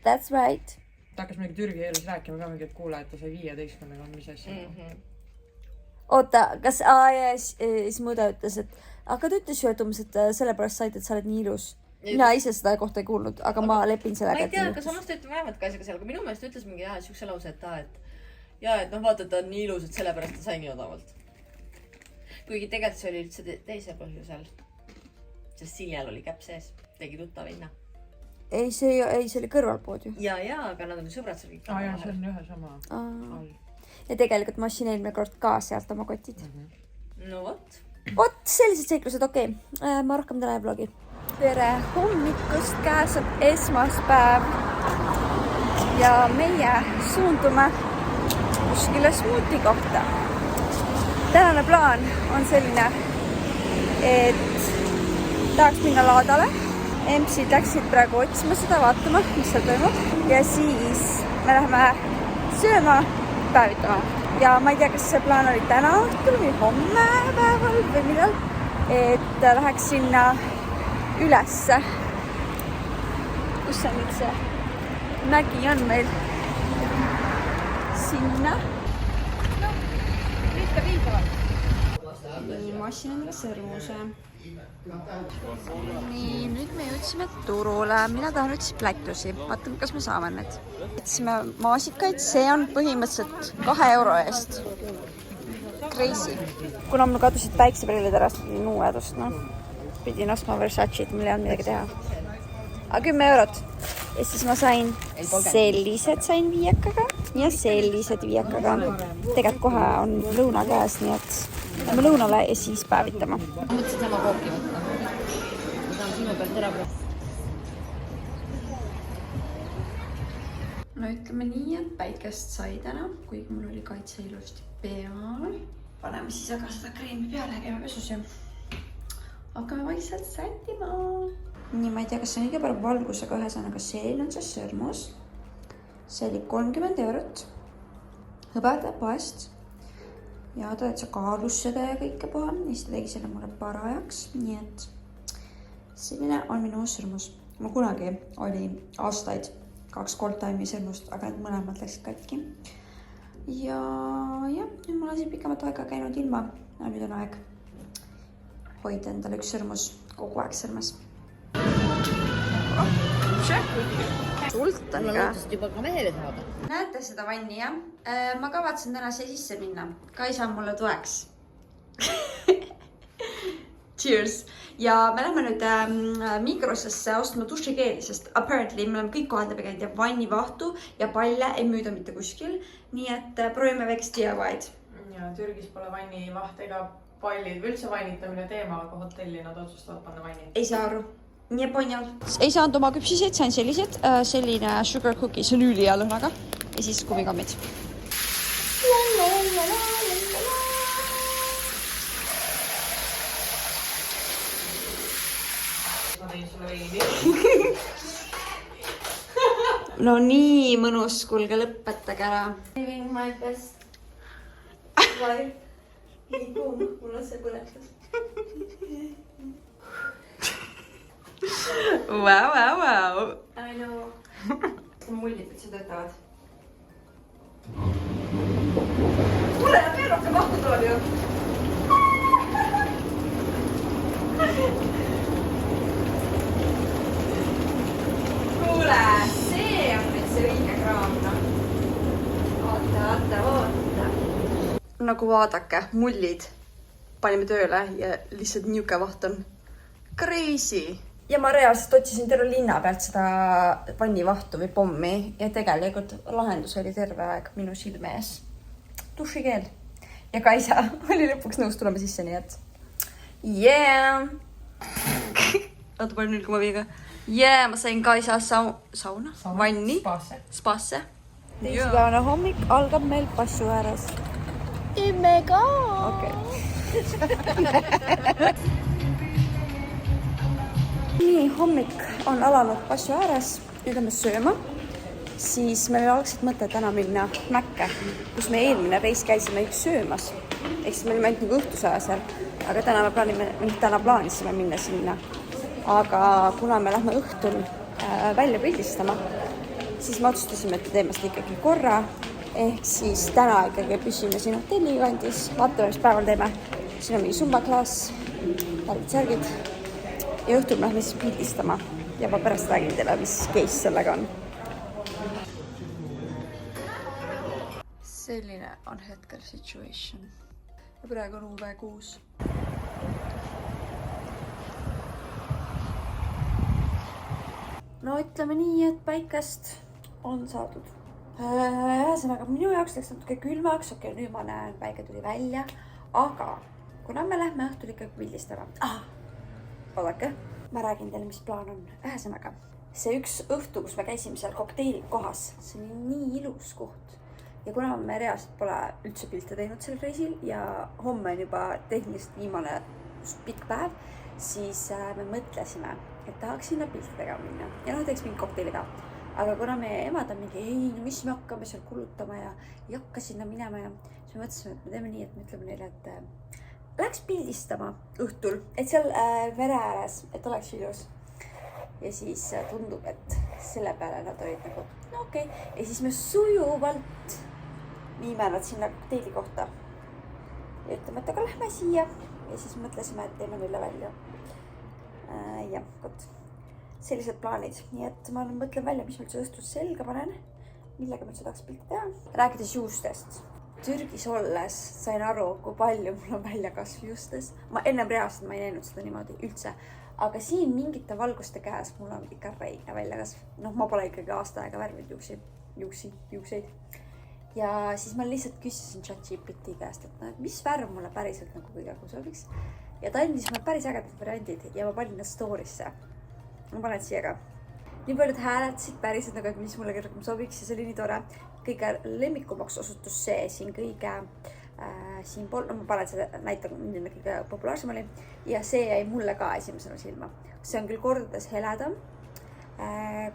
That's right. Ta hakkas mingi Türgi keeles rääkima ka mingi, et kuule, et ta sai 15-ga, mis asja. Oota, kas siis mõõda ütles, et aga ta ütles ju, et umbes, et sellepärast said, et sa oled nii ilus. Mina ise seda kohta ei kuulnud, aga ma lepin sellega. Ma ei tea, aga samas ta ütleb vähemalt ka asjaga seal, aga minu meelest ütles mingi siukse lause, et vaata, ta on nii ilus, et sellepärast ta sai nii odavalt. Kuigi tegelikult see oli üldse teise põhjusel. Sest Siljal oli käpp sees, tegi tuttav hinna. ei, see oli kõrvalpood ju. ja, aga nad on sõbrad seal kõik. Jaa, see on ühe sama all. Ja tegelikult ma ostsin eelmine kord ka sealt oma kotid. No vot. Vot, sellised seiklused, okei. Ma rohkem täna ei vlogi. Tere hommikust, käes on esmaspäev. Ja meie suundume kuskile smuuti kohta. Tänane plaan on selline, et tahaks minna laadale. MC-d läksid praegu otsima seda, vaatama, mis seal toimub. Ja siis me läheme sööma, päevitama. Ja ma ei tea, kas see plaan oli täna õhtul või homme päeval või millal. Et läheks sinna ülesse. Kus see nüüd see mägi on meil? Sinna. No, mitte viibavalt. Nii, ma ostsin endale sõrmuse. Nii, nüüd me jõudsime turule. Mina tahan üldse plätlusi. Vaatame, kas me saame need. Võtsime maasikaid. See on põhimõtteliselt 2 euro eest. Crazy. Kuna mul kadusid päikseprillid ära, siis pidin uuedust. Pidin ostma Versace't, mul ei olnud midagi teha. Aga 10 eurot. Ja siis ma sain sellised sain viiekaga ja sellised viiekaga. Tegelikult kohe on lõuna käes, nii et lähme lõunale ja siis päevitama. Ma mõtlesin sama kooki võtta. Ma tahan sinu pealt ära praegu. No ütleme nii, et päikest sai täna, kuigi mul oli kaitse ilusti peal. Paneme siis aga seda kreemi peale ja käime pesus ja hakkame vaikselt sättima. Nii, ma ei tea, kas see on õige parem valgusega ühesõnaga see on see sõrmus. See oli 30 eurot hõbeda poest. Ja ta täitsa kaalus seda ja kõike puha. Ja siis ta tegi selle mulle parajaks. Nii et selline on minu sõrmus. Ma kunagi oli aastaid 2 Goldtime'i sõrmust, aga need mõlemad läksid katki. Ja nüüd ma olen siin pikemat aega käinud ilma. Ja nüüd on aeg hoida endale üks sõrmus kogu aeg sõrmes. Sultaniga. Mul on lootust juba ka mehele saada. Näete seda vanni, jah? Ma kavatsen täna siia sisse minna. Kaisa on mulle toeks. Cheers! Ja me lähme nüüd Mikrosesse ostma dušikeeli, sest apparently me oleme kõik kohad läbi käinud ja vannivahtu ja palle ei müüda mitte kuskil. Nii et proovime väikest DIY-d. Ja Türgis pole vannivaht ega pallid või üldse vannitamine teema, aga hotelli nad otsustavad panna vanni. Ei saa aru. Nii ponjal. Ei saanud oma küpsiseid, sain sellised. Selline sugar cookie, see on ülija lõhnaga. Ja siis kummikammid. Ma tein sulle veini. No nii mõnus, kuulge, lõpetage ära. Living my best life. Nii kuum, mul on see põletus. Wow. I know. Mullid, et see töötavad. Kuule, veel rohkem mahtu tuleb ju. Kuule, see on nüüd see õige kraam. Oota. Nagu vaadake, mullid panime tööle ja lihtsalt niuke vaht on crazy. Ja ma reaalselt otsisin terve linna pealt seda vannivahtu või pommi ja tegelikult lahendus oli terve aeg minu silme ees. Dušikeel. Ja Kaisa oli lõpuks nõus tulema sisse, nii et yeah! Oota, palju 0,5. Yeah, ma sain Kaisa sauna? Vanni? Spaasse. Teisipäevane hommik algab meil passu ääres. Imega! Okei. Nii, hommik on alanud passu ääres. Nüüd lähme sööma. Siis meil algselt mõte täna minna Mäkke, kus me eelmine reis käisime üks söömas. Ehk siis me olime ainult nagu õhtusaja seal. Aga täna plaanisime minna sinna. Aga kuna me lähme õhtul välja pildistama, siis me otsustasime, et teeme seda ikkagi korra. Ehk siis täna ikkagi püsime siin hotelli kandis. Vaatame, mis päeval teeme. Siin on mingi sumbaklaas, särgid. Ja õhtul me lähme siis pildistama. Ja ma pärast räägin teile, mis case sellega on. Selline on hetkel situation. Ja praegu on UV6. no ütleme nii, et päikest on saadud. Ühesõnaga, minu jaoks läks natuke külmaks, okei, nüüd ma näen, päike tuli välja, aga kuna me lähme õhtul ikkagi pildistama. Oodake, ma räägin teile, mis plaan on. Ühesõnaga, see üks õhtu, kus me käisime seal kokteili kohas, see oli nii ilus koht. Ja kuna me reaalselt pole üldse pilte teinud sel reisil ja homme on juba tehniliselt viimane pikk päev, siis me mõtlesime, et tahaks sinna piltidega minna ja teeks mingi kokteili ka. Aga kuna meie emad on mingi, ei, no mis me hakkame seal kulutama ja ei hakka sinna minema ja siis me mõtlesime, et me teeme nii, et me ütleme neile, et läheks pildistama õhtul, et seal mere ääres, et oleks ilus. Ja siis tundub, et selle peale nad olid nagu, no okei. Ja siis me sujuvalt viime nad sinna kokteili kohta. Ja ütleme, et aga lähme siia. Ja siis mõtlesime, et teeme neile välja. Ja, kott. Sellised plaanid. Nii et ma mõtlen välja, mis ma üldse õhtus selga panen. Millega ma üldse tahaks pilti teha. Rääkides juustest. Türgis olles sain aru, kui palju mul on väljakasv juustes. Ma ennem reaalselt ma ei näinud seda niimoodi üldse. Aga siin mingite valguste käes mul on ikka räige väljakasv. No ma pole ikkagi aasta aega värvinud juukseid. Ja siis ma lihtsalt küsisin ChatGPT käest, et mis värv mulle päriselt nagu kõige sobiks. Ja ta andis mulle päris ägedad variandid ja ma panin nad story'sse. Ma panen siia ka. Nii paljud hääletasid päriselt nagu, et mis mulle kõrgem sobiks ja see oli nii tore. Kõige lemmikumaks osutus see siin kõige siin pool, no ma panen seda näitan, milline kõige populaarsem oli ja see jäi mulle ka esimesena silma. See on küll kordades heledam,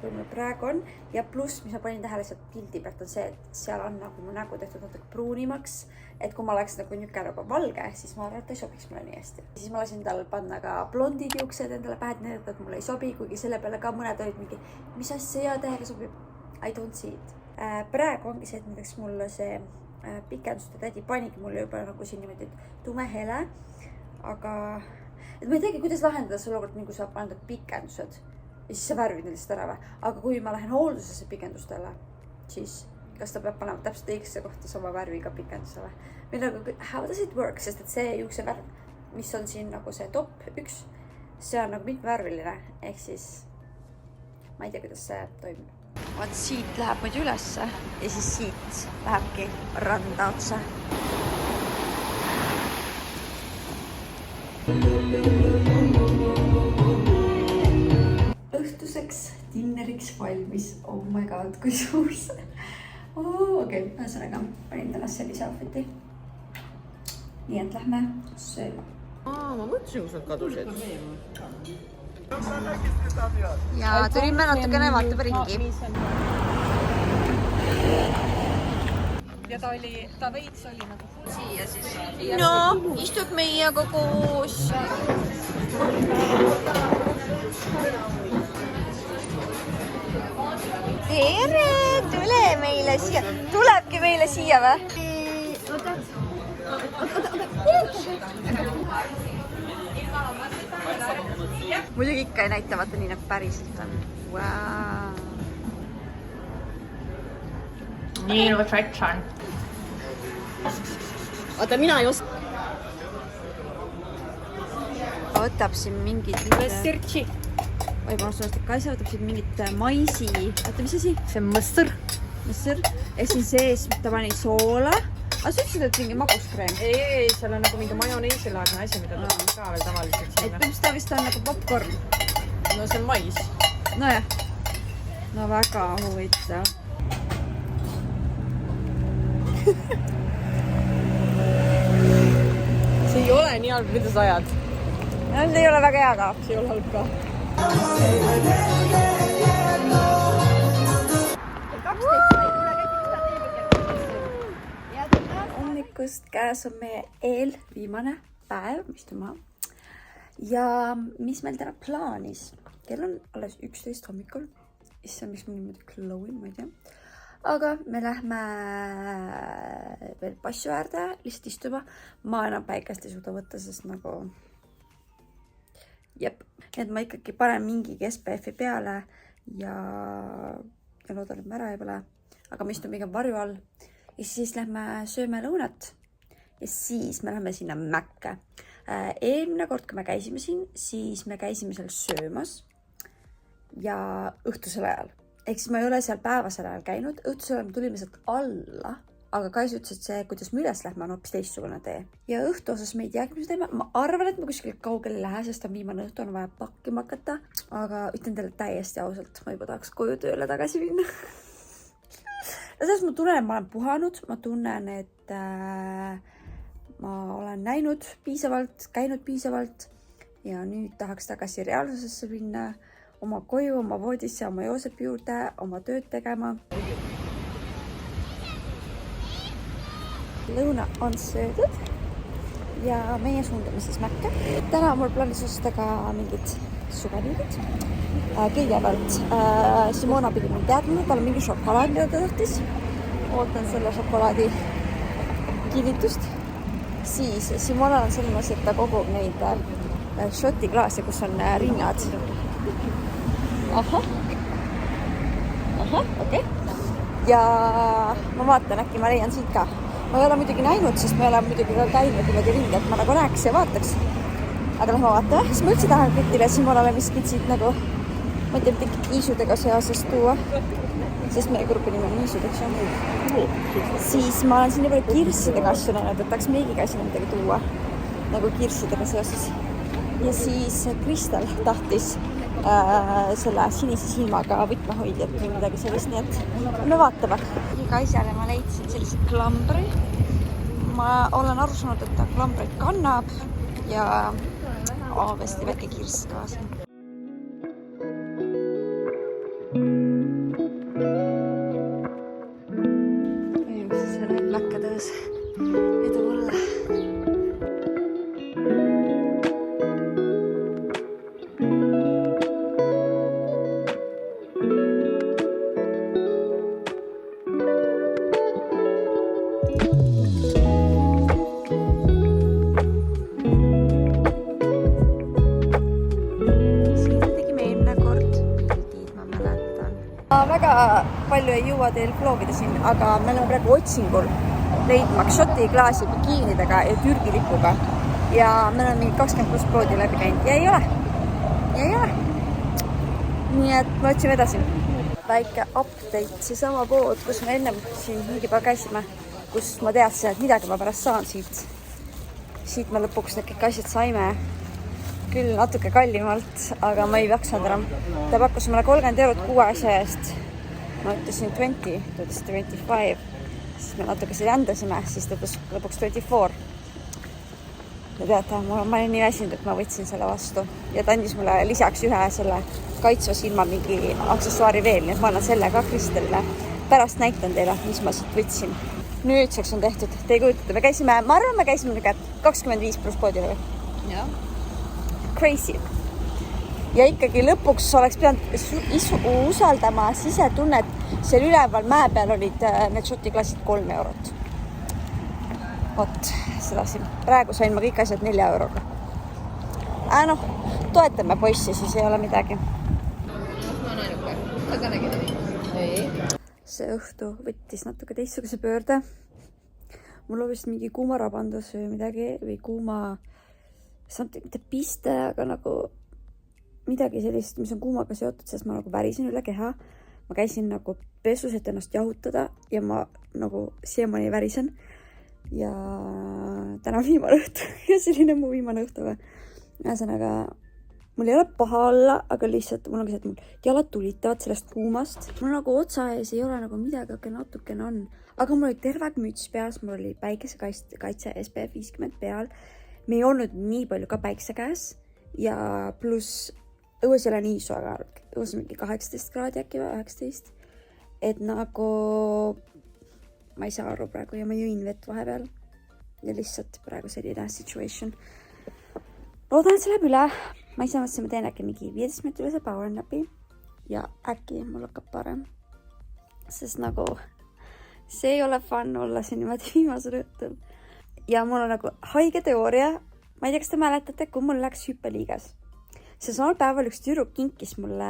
kui mul praegu on ja pluss, mis ma panin tähele sealt pildi pealt on see, et seal on nagu mu nägu tehtud natuke pruunimaks, et kui ma oleks nagu niuke nagu valge, siis ma arvan, et ei sobiks mulle nii hästi. Siis ma lasin tal panna ka blondid juuksed endale pähed näidata, et mulle ei sobi, kuigi selle peale ka mõned olid mingi, mis asja hea tähega sobib. I don't see it. Praegu ongi see, et näiteks mulle see pikenduste tädi panigi mulle juba nagu siin niimoodi, et tume hele, aga et ma ei teagi, kuidas lahendada see olukord, kui sa paned pikendused ja siis sa värvid neist ära või. Aga kui ma lähen hooldusesse pikendustele, siis kas ta peab panema täpselt õigesse kohta sama värviga pikendusele. Või nagu, how does it work? Sest et see juukse värv, mis on siin nagu see top 1, see on nagu mitmevärviline. Ehk siis ma ei tea, kuidas see toimib. Vaat siit läheb muidu ülesse ja siis siit lähebki randa otsa. Õhtuseks dinneriks valmis. Oh my god, kui suur see. Okei, ühesõnaga panin tänast sellise outfiti. Nii et lähme sööma. Ma mõtlesin, kus nad kadusid. Ja tulime natukene vaatama ringi. Ja ta veits oli nagu Siia siis. No, istub meiega koos. Tere, tule meile siia. Tulebki meile siia või? Muidugi ikka ei näita, vaata nii nagu päriselt on. Wow. nii ilus vets on. Oota, mina ei oska. Võtab siin mingid... Sirtsi. Oi, ma ostan ka asja, võtab siin mingit maisi... Oota, mis asi? See on mõssõr. Mõssõr. Ja siin sees ta pani soola. Aga sa ütlesid, et mingi maguskreem. Ei, seal on nagu mingi majoneesilaadne asi, mida ta ka veel tavaliselt sinna. Et mis ta vist on nagu popcorn? No see on mais. Nojah. No väga huvitav. See ei ole nii halb, mida sa ajad. No, see ei ole väga hea ka. See ei ole halb ka. Hommikust käes on meie eelviimane päev, istume maha. Ja mis meil täna plaanis? Kell on alles 11 hommikul. Issa, miks ma niimoodi glowin, ma ei tea. Aga me lähme veel passu äärde lihtsalt istuma. Ma enam päikest ei suuda võtta, sest nagu... Jep. Et ma ikkagi panen mingi SPF-i peale ja loodan, et ma ära ei põle. Aga me istume pigem varju all. Ja siis lähme sööme lõunat. Ja siis me lähme sinna Mäkke. Eelmine kord, kui me käisime siin, siis me käisime seal söömas. ja õhtusel ajal. Ehk siis ma ei ole seal päevasel ajal käinud, õhtusel ajal me tulime sealt alla, aga Kais ütles, et see, kuidas me üles lähme, on hoopis teistsugune tee. Ja õhtu osas me ei teagi, mis teeme. Ma arvan, et ma kuskil kaugele ei lähe, sest on viimane õhtu, on vaja pakkima hakata. Aga ütlen teile täiesti ausalt, ma juba tahaks koju tööle tagasi minna. Selles ma tunnen, et ma olen puhanud, ma tunnen, et ma olen näinud piisavalt, käinud piisavalt ja nüüd tahaks tagasi reaalsusesse minna, oma koju, oma voodisse, oma Joosepi juurde, oma tööd tegema. Lõuna on söödud ja meie suundame siis Mäkke. Täna on mul plaanis osta ka mingid suvenüürid. Kõigepealt Simona pidi mul teadma, tal on mingi šokolaad, mida ta tahtis. Ootan selle šokolaadi kinnitust. Siis Simona on selline asi, et ta kogub neid šotiklaase, kus on rinnad. Ahah, okei. Ja ma vaatan, äkki ma leian siit ka. Ma ei ole muidugi näinud, sest ma ei ole muidugi ka käinud niimoodi ringi, et ma nagu näeks ja vaataks. Aga lähme vaatame, siis ma üldse tahan küttile Simonale miskit siit nagu, ma ei tea, mitte kiisudega seoses tuua, sest meie grupi nimi on Niisud, eks ju. Siis ma olen siin nii palju kirssidega asju näinud, et tahaks meigiga sinna midagi tuua, nagu kirssidega seoses. Ja siis Kristel tahtis selle sinise silmaga võtmehoidjat või midagi sellist, nii et me vaatame. Iga asjale ma leidsin sellise klambri. Ma olen aru saanud, et ta klambrit kannab ja obviously väike kirss ka siin. See näeb Mäkke tõus. Edu mulle. Väga palju ei jõua teil vlogida siin, aga me oleme praegu otsingul leidmaks šotiklaasi bikiinidega ja Türgi lipuga. Ja me oleme mingi 20+ poodi läbi käinud ja ei ole. Nii et me otsime edasi. Väike update, seesama pood, kus me ennem siin mingi päev käisime, kus ma teadsin, et midagi ma pärast saan siit. Siit me lõpuks need kõik asjad saime. Küll natuke kallimalt, aga ma ei jaksanud enam. Ta pakkus mulle 30 eurot 6 asja eest. Ma ütlesin 20, ta ütles 25. Siis me natuke siin jändasime, siis ta ütles lõpuks 24. Ja teate, ma olin nii väsinud, et ma võtsin selle vastu. Ja ta andis mulle lisaks ühe selle kaitsva silma mingi aksessuaari veel, nii et ma annan selle ka Kristelile. Pärast näitan teile, mis ma siit võtsin. Nüüdseks on tehtud. Te ei kujutate, me käisime, ma arvan, me käisime 25+ poodi või? Jah. Crazy. Ja ikkagi lõpuks oleks pidanud usaldama sisetunnet. Seal üleval mäe peal olid need šotiklassid 3 eurot. Vot, seda siin. Praegu sain ma kõik asjad 4 euroga. Noh, toetame poissi, siis ei ole midagi. Ma olen ainuke. Ta ka nägid nii. See õhtu võttis natuke teistsuguse pöörde. Mul on vist mingi kuumarabandus või midagi või kuuma... See on mitte piste, aga nagu midagi sellist, mis on kuumaga seotud, sest ma nagu värisin üle keha. Ma käisin nagu pesus, et ennast jahutada ja ma nagu siiamaani värisen. Ja täna viimane õhtu ja selline mu viimane õhtu. Ühesõnaga, mul ei ole paha olla, aga lihtsalt mul on see, et mul jalad tulitavad sellest kuumast. Mul nagu otsa ees ei ole nagu midagi, aga natukene on. Aga mul oli terve müts peas, mul oli päikesekaitse SPF 50 peal. Me ei olnud nii palju ka päikse käes ja pluss õues ei ole nii soe, õues on mingi 18 kraadi äkki või 19. Et nagu ma ei saa aru praegu ja ma jõin vett vahepeal ja lihtsalt praegu selline situation. Loodan, et see läheb üle. Ma ise mõtlesin, ma teen äkki mingi 15 minutilise power napi ja äkki mul hakkab parem. Sest nagu see ei ole fun olla siin niimoodi viimasel õhtul. Ja mul on nagu haige teooria, ma ei tea, kas te mäletate, kui mul läks hüppeliiges. See samal päeval üks tüdruk kinkis mulle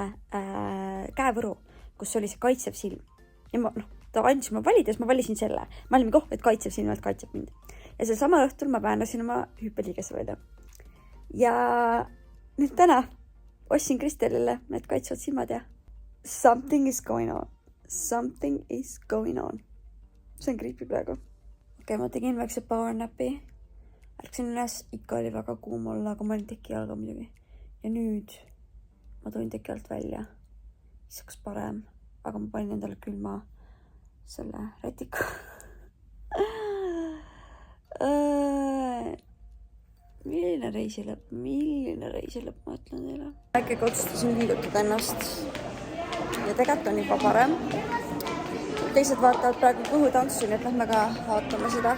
käevõru, kus oli see kaitsev silm. Ja ta andis mulle valida, siis ma valisin selle. Ma olin et kaitsev silm, et kaitseb mind. Ja see sama õhtul ma väänasin oma hüppeliigese välja. Ja nüüd täna ostsin Kristelile need kaitsvad silmad ja something is going on. Something is going on. See on creepy praegu. Okei, ma tegin väikse power napi. Ärksin üles, ikka oli väga kuum olla, aga ma olin teki jalga muidugi. Ja nüüd ma tulin teki alt välja. Siis hakkas parem, aga ma panin endale külma selle rätiku. Milline reisilõpp, ma ütlen teile. Äkki otsustasin liigutada ennast ja tegelikult on juba parem. Teised vaatavad praegu kõhutantsu, nii et lähme ka vaatame seda.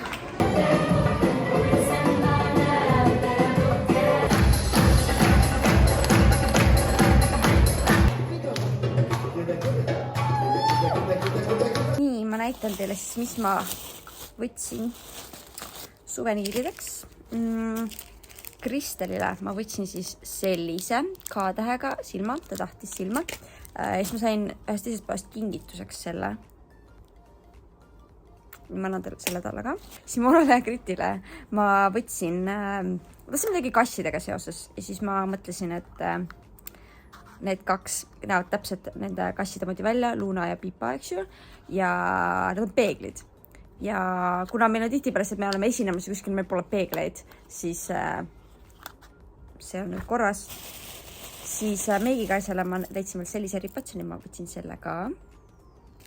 Nii, ma näitan teile siis, mis ma võtsin suveniirideks. Kristelile ma võtsin siis sellise K-tähega silma, ta tahtis silma. Ja siis ma sain ühest teisest päevast kingituseks selle. Ma annan selle talle ka. Simonale ja Gritile ma võtsin, tahtsin midagi kassidega seoses ja siis ma mõtlesin, et need kaks näevad täpselt nende kasside moodi välja, Luna ja Pipa, eks ju, ja need on peeglid. Ja kuna meil on tihtipärast, et me oleme esinemas ja kuskil meil pole peegleid, siis see on nüüd korras. Siis meigiga asjale ma leidsin veel sellise ripatsoni, ma võtsin selle ka.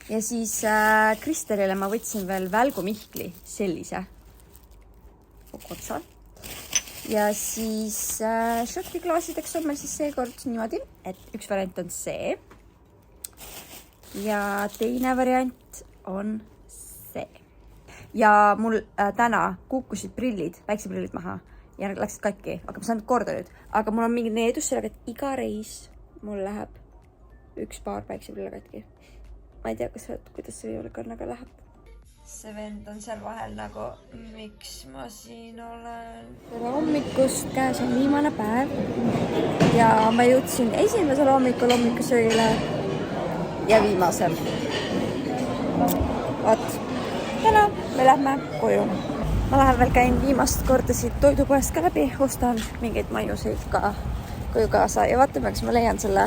Ja siis Kristelile ma võtsin veel välgumihkli sellise otsal. Ja siis šotiklaasideks on meil siis seekord niimoodi, et üks variant on see. Ja teine variant on see. Ja mul täna kukkusid prillid, väikseprillid maha ja need läksid katki, aga ma saan korda nüüd. Aga mul on mingi needus sellega, et iga reis mul läheb üks paar väikseprille katki. Ma ei tea, kuidas see viiolikannaga läheb. See vend on seal vahel nagu, miks ma siin olen? Tere hommikust, käes on viimane päev. Ja ma jõudsin esimesel hommikusöögile ja viimasel. Vaat, täna me lähme koju. Ma lähen veel käin viimast korda siit toidupoest ka läbi, ostan mingeid maiuseid ka koju kaasa ja vaatame, kas ma leian selle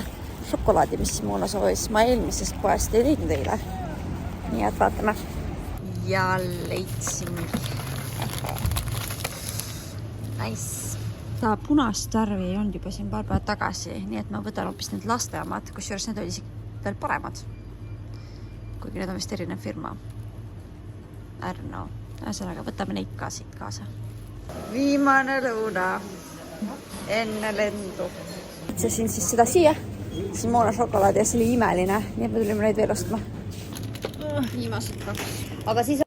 šokolaadi, mis Simona soovis. Ma eelmisest poest ei leidnud eile. Nii et vaatame. Ja leidsimegi. Nice. Ta punast värvi ei olnud juba siin paar päevad tagasi, nii et ma võtan hoopis need laste omad, kus juures need olid veel paremad. Kuigi need on vist erinev firma. Ärno. Ühesõnaga, võtame neid ka siit kaasa. Viimane lõuna enne lendu. Võtsin siis seda siia. Simona šokolaadi ja see oli imeline, nii et me tulime neid veel ostma. Viimased kaks. Aga siis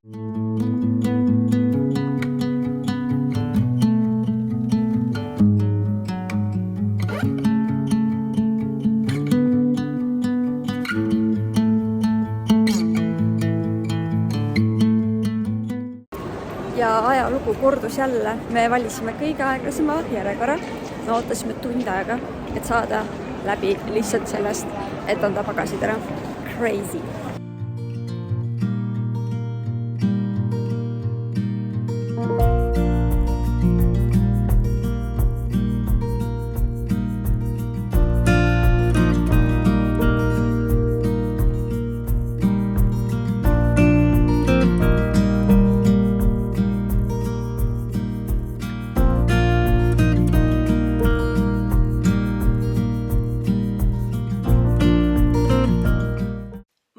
ja ajalugu kordus jälle. Me valisime kõige aeglasema järjekorra. Me ootasime tund aega, et saada läbi lihtsalt sellest, et anda pagasid ära. Crazy.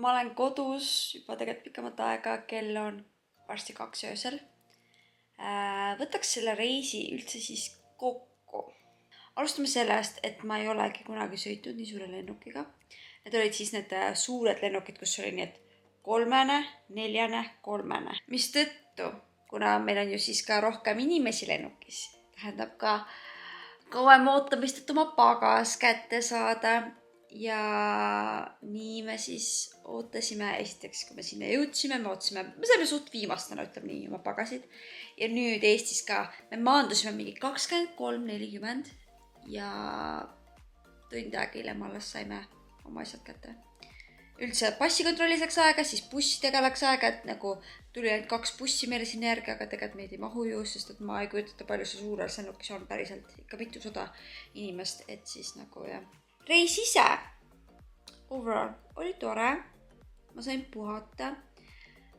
Ma olen kodus juba tegelikult pikemat aega, kell on varsti 2 öösel. Võtaks selle reisi üldse siis kokku. Alustame sellest, et ma ei olegi kunagi sõitnud nii suure lennukiga. Need olid siis need suured lennukid, kus oli nii, et 3, 4, 3. Mis tõttu, kuna meil on ju siis ka rohkem inimesi lennukis, tähendab ka kauem ootamist, et oma pagas kätte saada. Ja nii me siis ootasime, esiteks kui me sinna jõudsime, me saime suht viimastena, ütleme nii, oma pagasid. Ja nüüd Eestis ka, me maandusime mingi 23:40 ja tund aega hiljem alles saime oma asjad kätte. Üldse passikontrollis läks aega, siis bussidega läks aega, et nagu tuli ainult 2 bussi meile sinna järgi, aga tegelikult meid ei mahu ju, sest et ma ei kujutata palju see suurel lennukis on päriselt ikka mitusada inimest, et siis nagu jah. reis ise overall oli tore, ma sain puhata.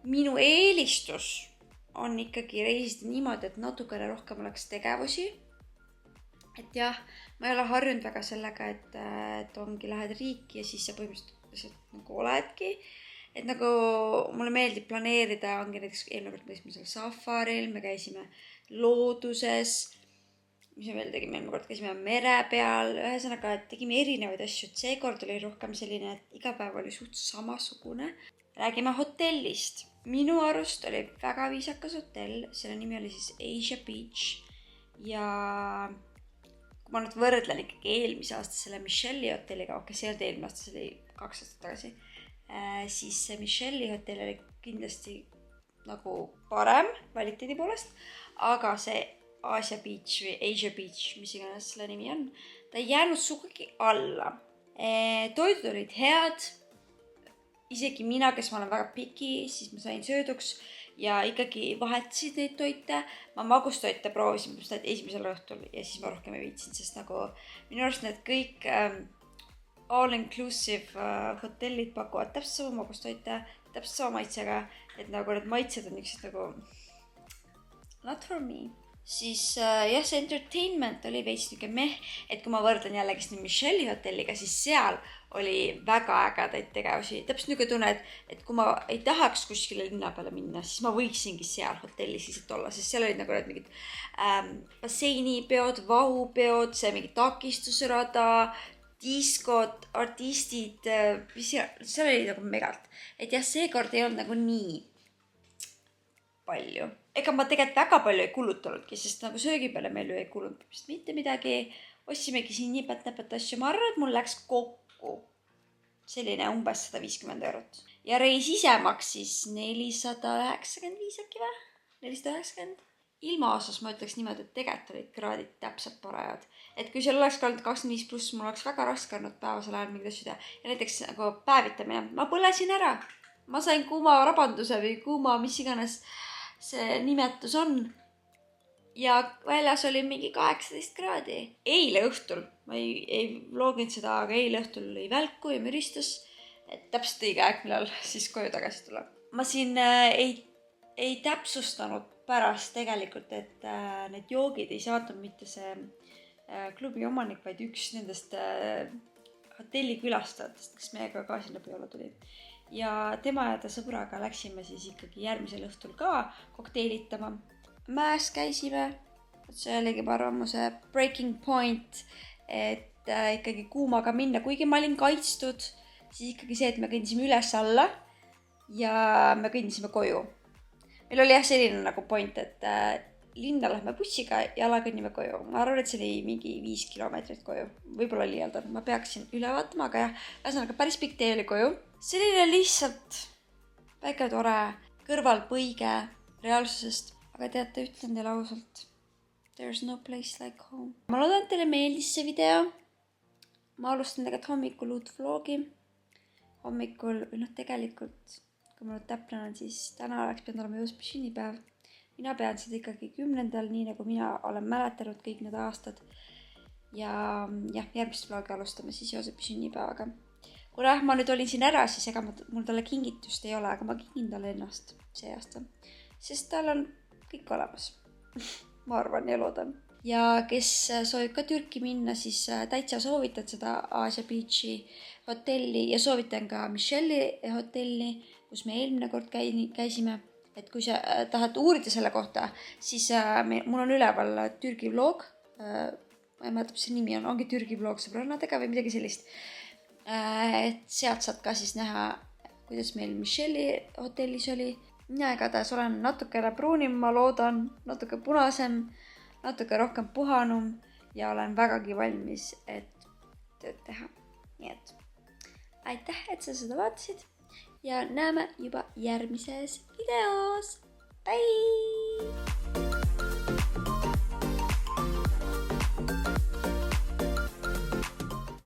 Minu eelistus on ikkagi reisida niimoodi, et natukene rohkem oleks tegevusi. Et jah, ma ei ole harjunud väga sellega, et ongi lähed riiki ja siis sa põhimõtteliselt nagu oledki. Et nagu mulle meeldib planeerida, ongi näiteks eelmine kord me käisime seal safaril, me käisime looduses, mis me veel tegime, eelmine kord käisime mere peal, ühesõnaga, et tegime erinevaid asju, et seekord oli rohkem selline, et iga päev oli suht samasugune. Räägime hotellist. Minu arust oli väga viisakas hotell, selle nimi oli siis Asia Beach ja kui ma nüüd võrdlen ikkagi eelmise aasta selle Michelle'i hotelliga, see ei olnud eelmine aasta, see oli 2 aastat tagasi, siis see Michelle'i hotell oli kindlasti nagu parem kvaliteedi poolest, aga see Asia Beach või Asia Beach, mis iganes selle nimi on, ta ei jäänud sugugi alla. Toidud olid head, isegi mina, kes ma olen väga piki, siis ma sain sööduks ja ikkagi vahetasid neid toite. Ma magustoite proovisin esimesel õhtul ja siis ma rohkem ei viitsin, sest nagu minu arust need kõik all-inclusive hotellid pakuvad täpselt sama magustoite, täpselt sama maitsega, et nagu need maitsed on niisugused nagu not for me. Siis jah, see entertainment oli veits niisugune meh, et kui ma võrdlen jällegi siin Michelle'i hotelliga, siis seal oli väga ägedaid tegevusi. Täpselt niisugune tunne, et kui ma ei tahaks kuskile linna peale minna, siis ma võiksingi seal hotellis lihtsalt olla, sest seal olid nagu need mingid basseinipeod, vahupeod, see mingi takistusrada, diskod, artistid, seal oli nagu megalt. Et jah, seekord ei olnud nagu nii palju. Ega ma tegelikult väga palju ei kulutanudki, sest nagu söögi peale meil ju ei kulunud mitte midagi. Ossimegi siin nii pätt asju. Ma arvan, et mul läks kokku selline umbes 150 €. Ja reis ise maksis 495 äkki või? 490. Ilmaasas ma ütleks niimoodi, et tegelikult olid kraadid täpselt parajad. Et kui seal oleks olnud 25+, mul oleks väga raske olnud päevasel ajal mingid asju teha. Ja näiteks nagu päevitamine. Ma põlesin ära. Ma sain kuuma rabanduse või kuuma, mis iganes see nimetus on. Ja väljas oli mingi 18 kraadi. Eile õhtul, ma ei vloginud seda, aga eile õhtul lõi välku ja müristas. Et täpselt õige aeg, millal siis koju tagasi tuleb. Ma siin ei täpsustanud pärast tegelikult, et need joogid ei saanud mitte see klubi omanik, vaid üks nendest hotelli külastajatest, kes meiega ka sinna peale tuli. Ja tema ja ta sõbraga läksime siis ikkagi järgmisel õhtul ka kokteilitama. Mäes käisime, see oligi ma arvan see breaking point, et ikkagi kuumaga minna, kuigi ma olin kaitstud, siis ikkagi see, et me kõndisime üles alla ja me kõndisime koju. Meil oli jah selline nagu point, et linna lähme bussiga ja jala kõnnime koju. Ma arvan, et see oli mingi 5 kilomeetrit koju. Võib-olla liialdan, ma peaksin üle vaatama, aga jah, ühesõnaga päris pikk tee oli koju. Selline lihtsalt väike tore kõrvalpõige reaalsusest. Aga teate, ütlen teile ausalt, there's no place like home. Ma loodan, et teile meeldis see video. Ma alustan tegelikult hommikul uut vlogi. Hommikul, või tegelikult, kui ma nüüd täpne olen, siis täna oleks pidanud olema Joospi sünnipäev. Mina pean seda ikkagi 10. nii nagu mina olen mäletanud kõik need aastad. Ja jah, järgmist vlogi alustame siis Joosepi sünnipäevaga. Kuna ma nüüd olin siin ära, siis ega mul talle kingitust ei ole, aga ma kingin talle ennast see aasta. Sest tal on kõik olemas. Ma arvan ja loodan. Ja kes soovib ka Türki minna, siis täitsa soovitan seda Asia Beachi hotelli ja soovitan ka Michelle'i hotelli, kus me eelmine kord käisime. Et kui sa tahad uurida selle kohta, siis mul on üleval Türgi vlog. Ma ei mäleta, mis see nimi on. Ongi Türgi vlog sõbrannadega või midagi sellist. Et sealt saad ka siis näha, kuidas meil Michelle'i hotellis oli. Mina igatahes olen natukene pruunim, ma loodan, natuke punasem, natuke rohkem puhanum ja olen vägagi valmis, et tööd teha. Nii et aitäh, et sa seda vaatasid ja näeme juba järgmises videos. Bye!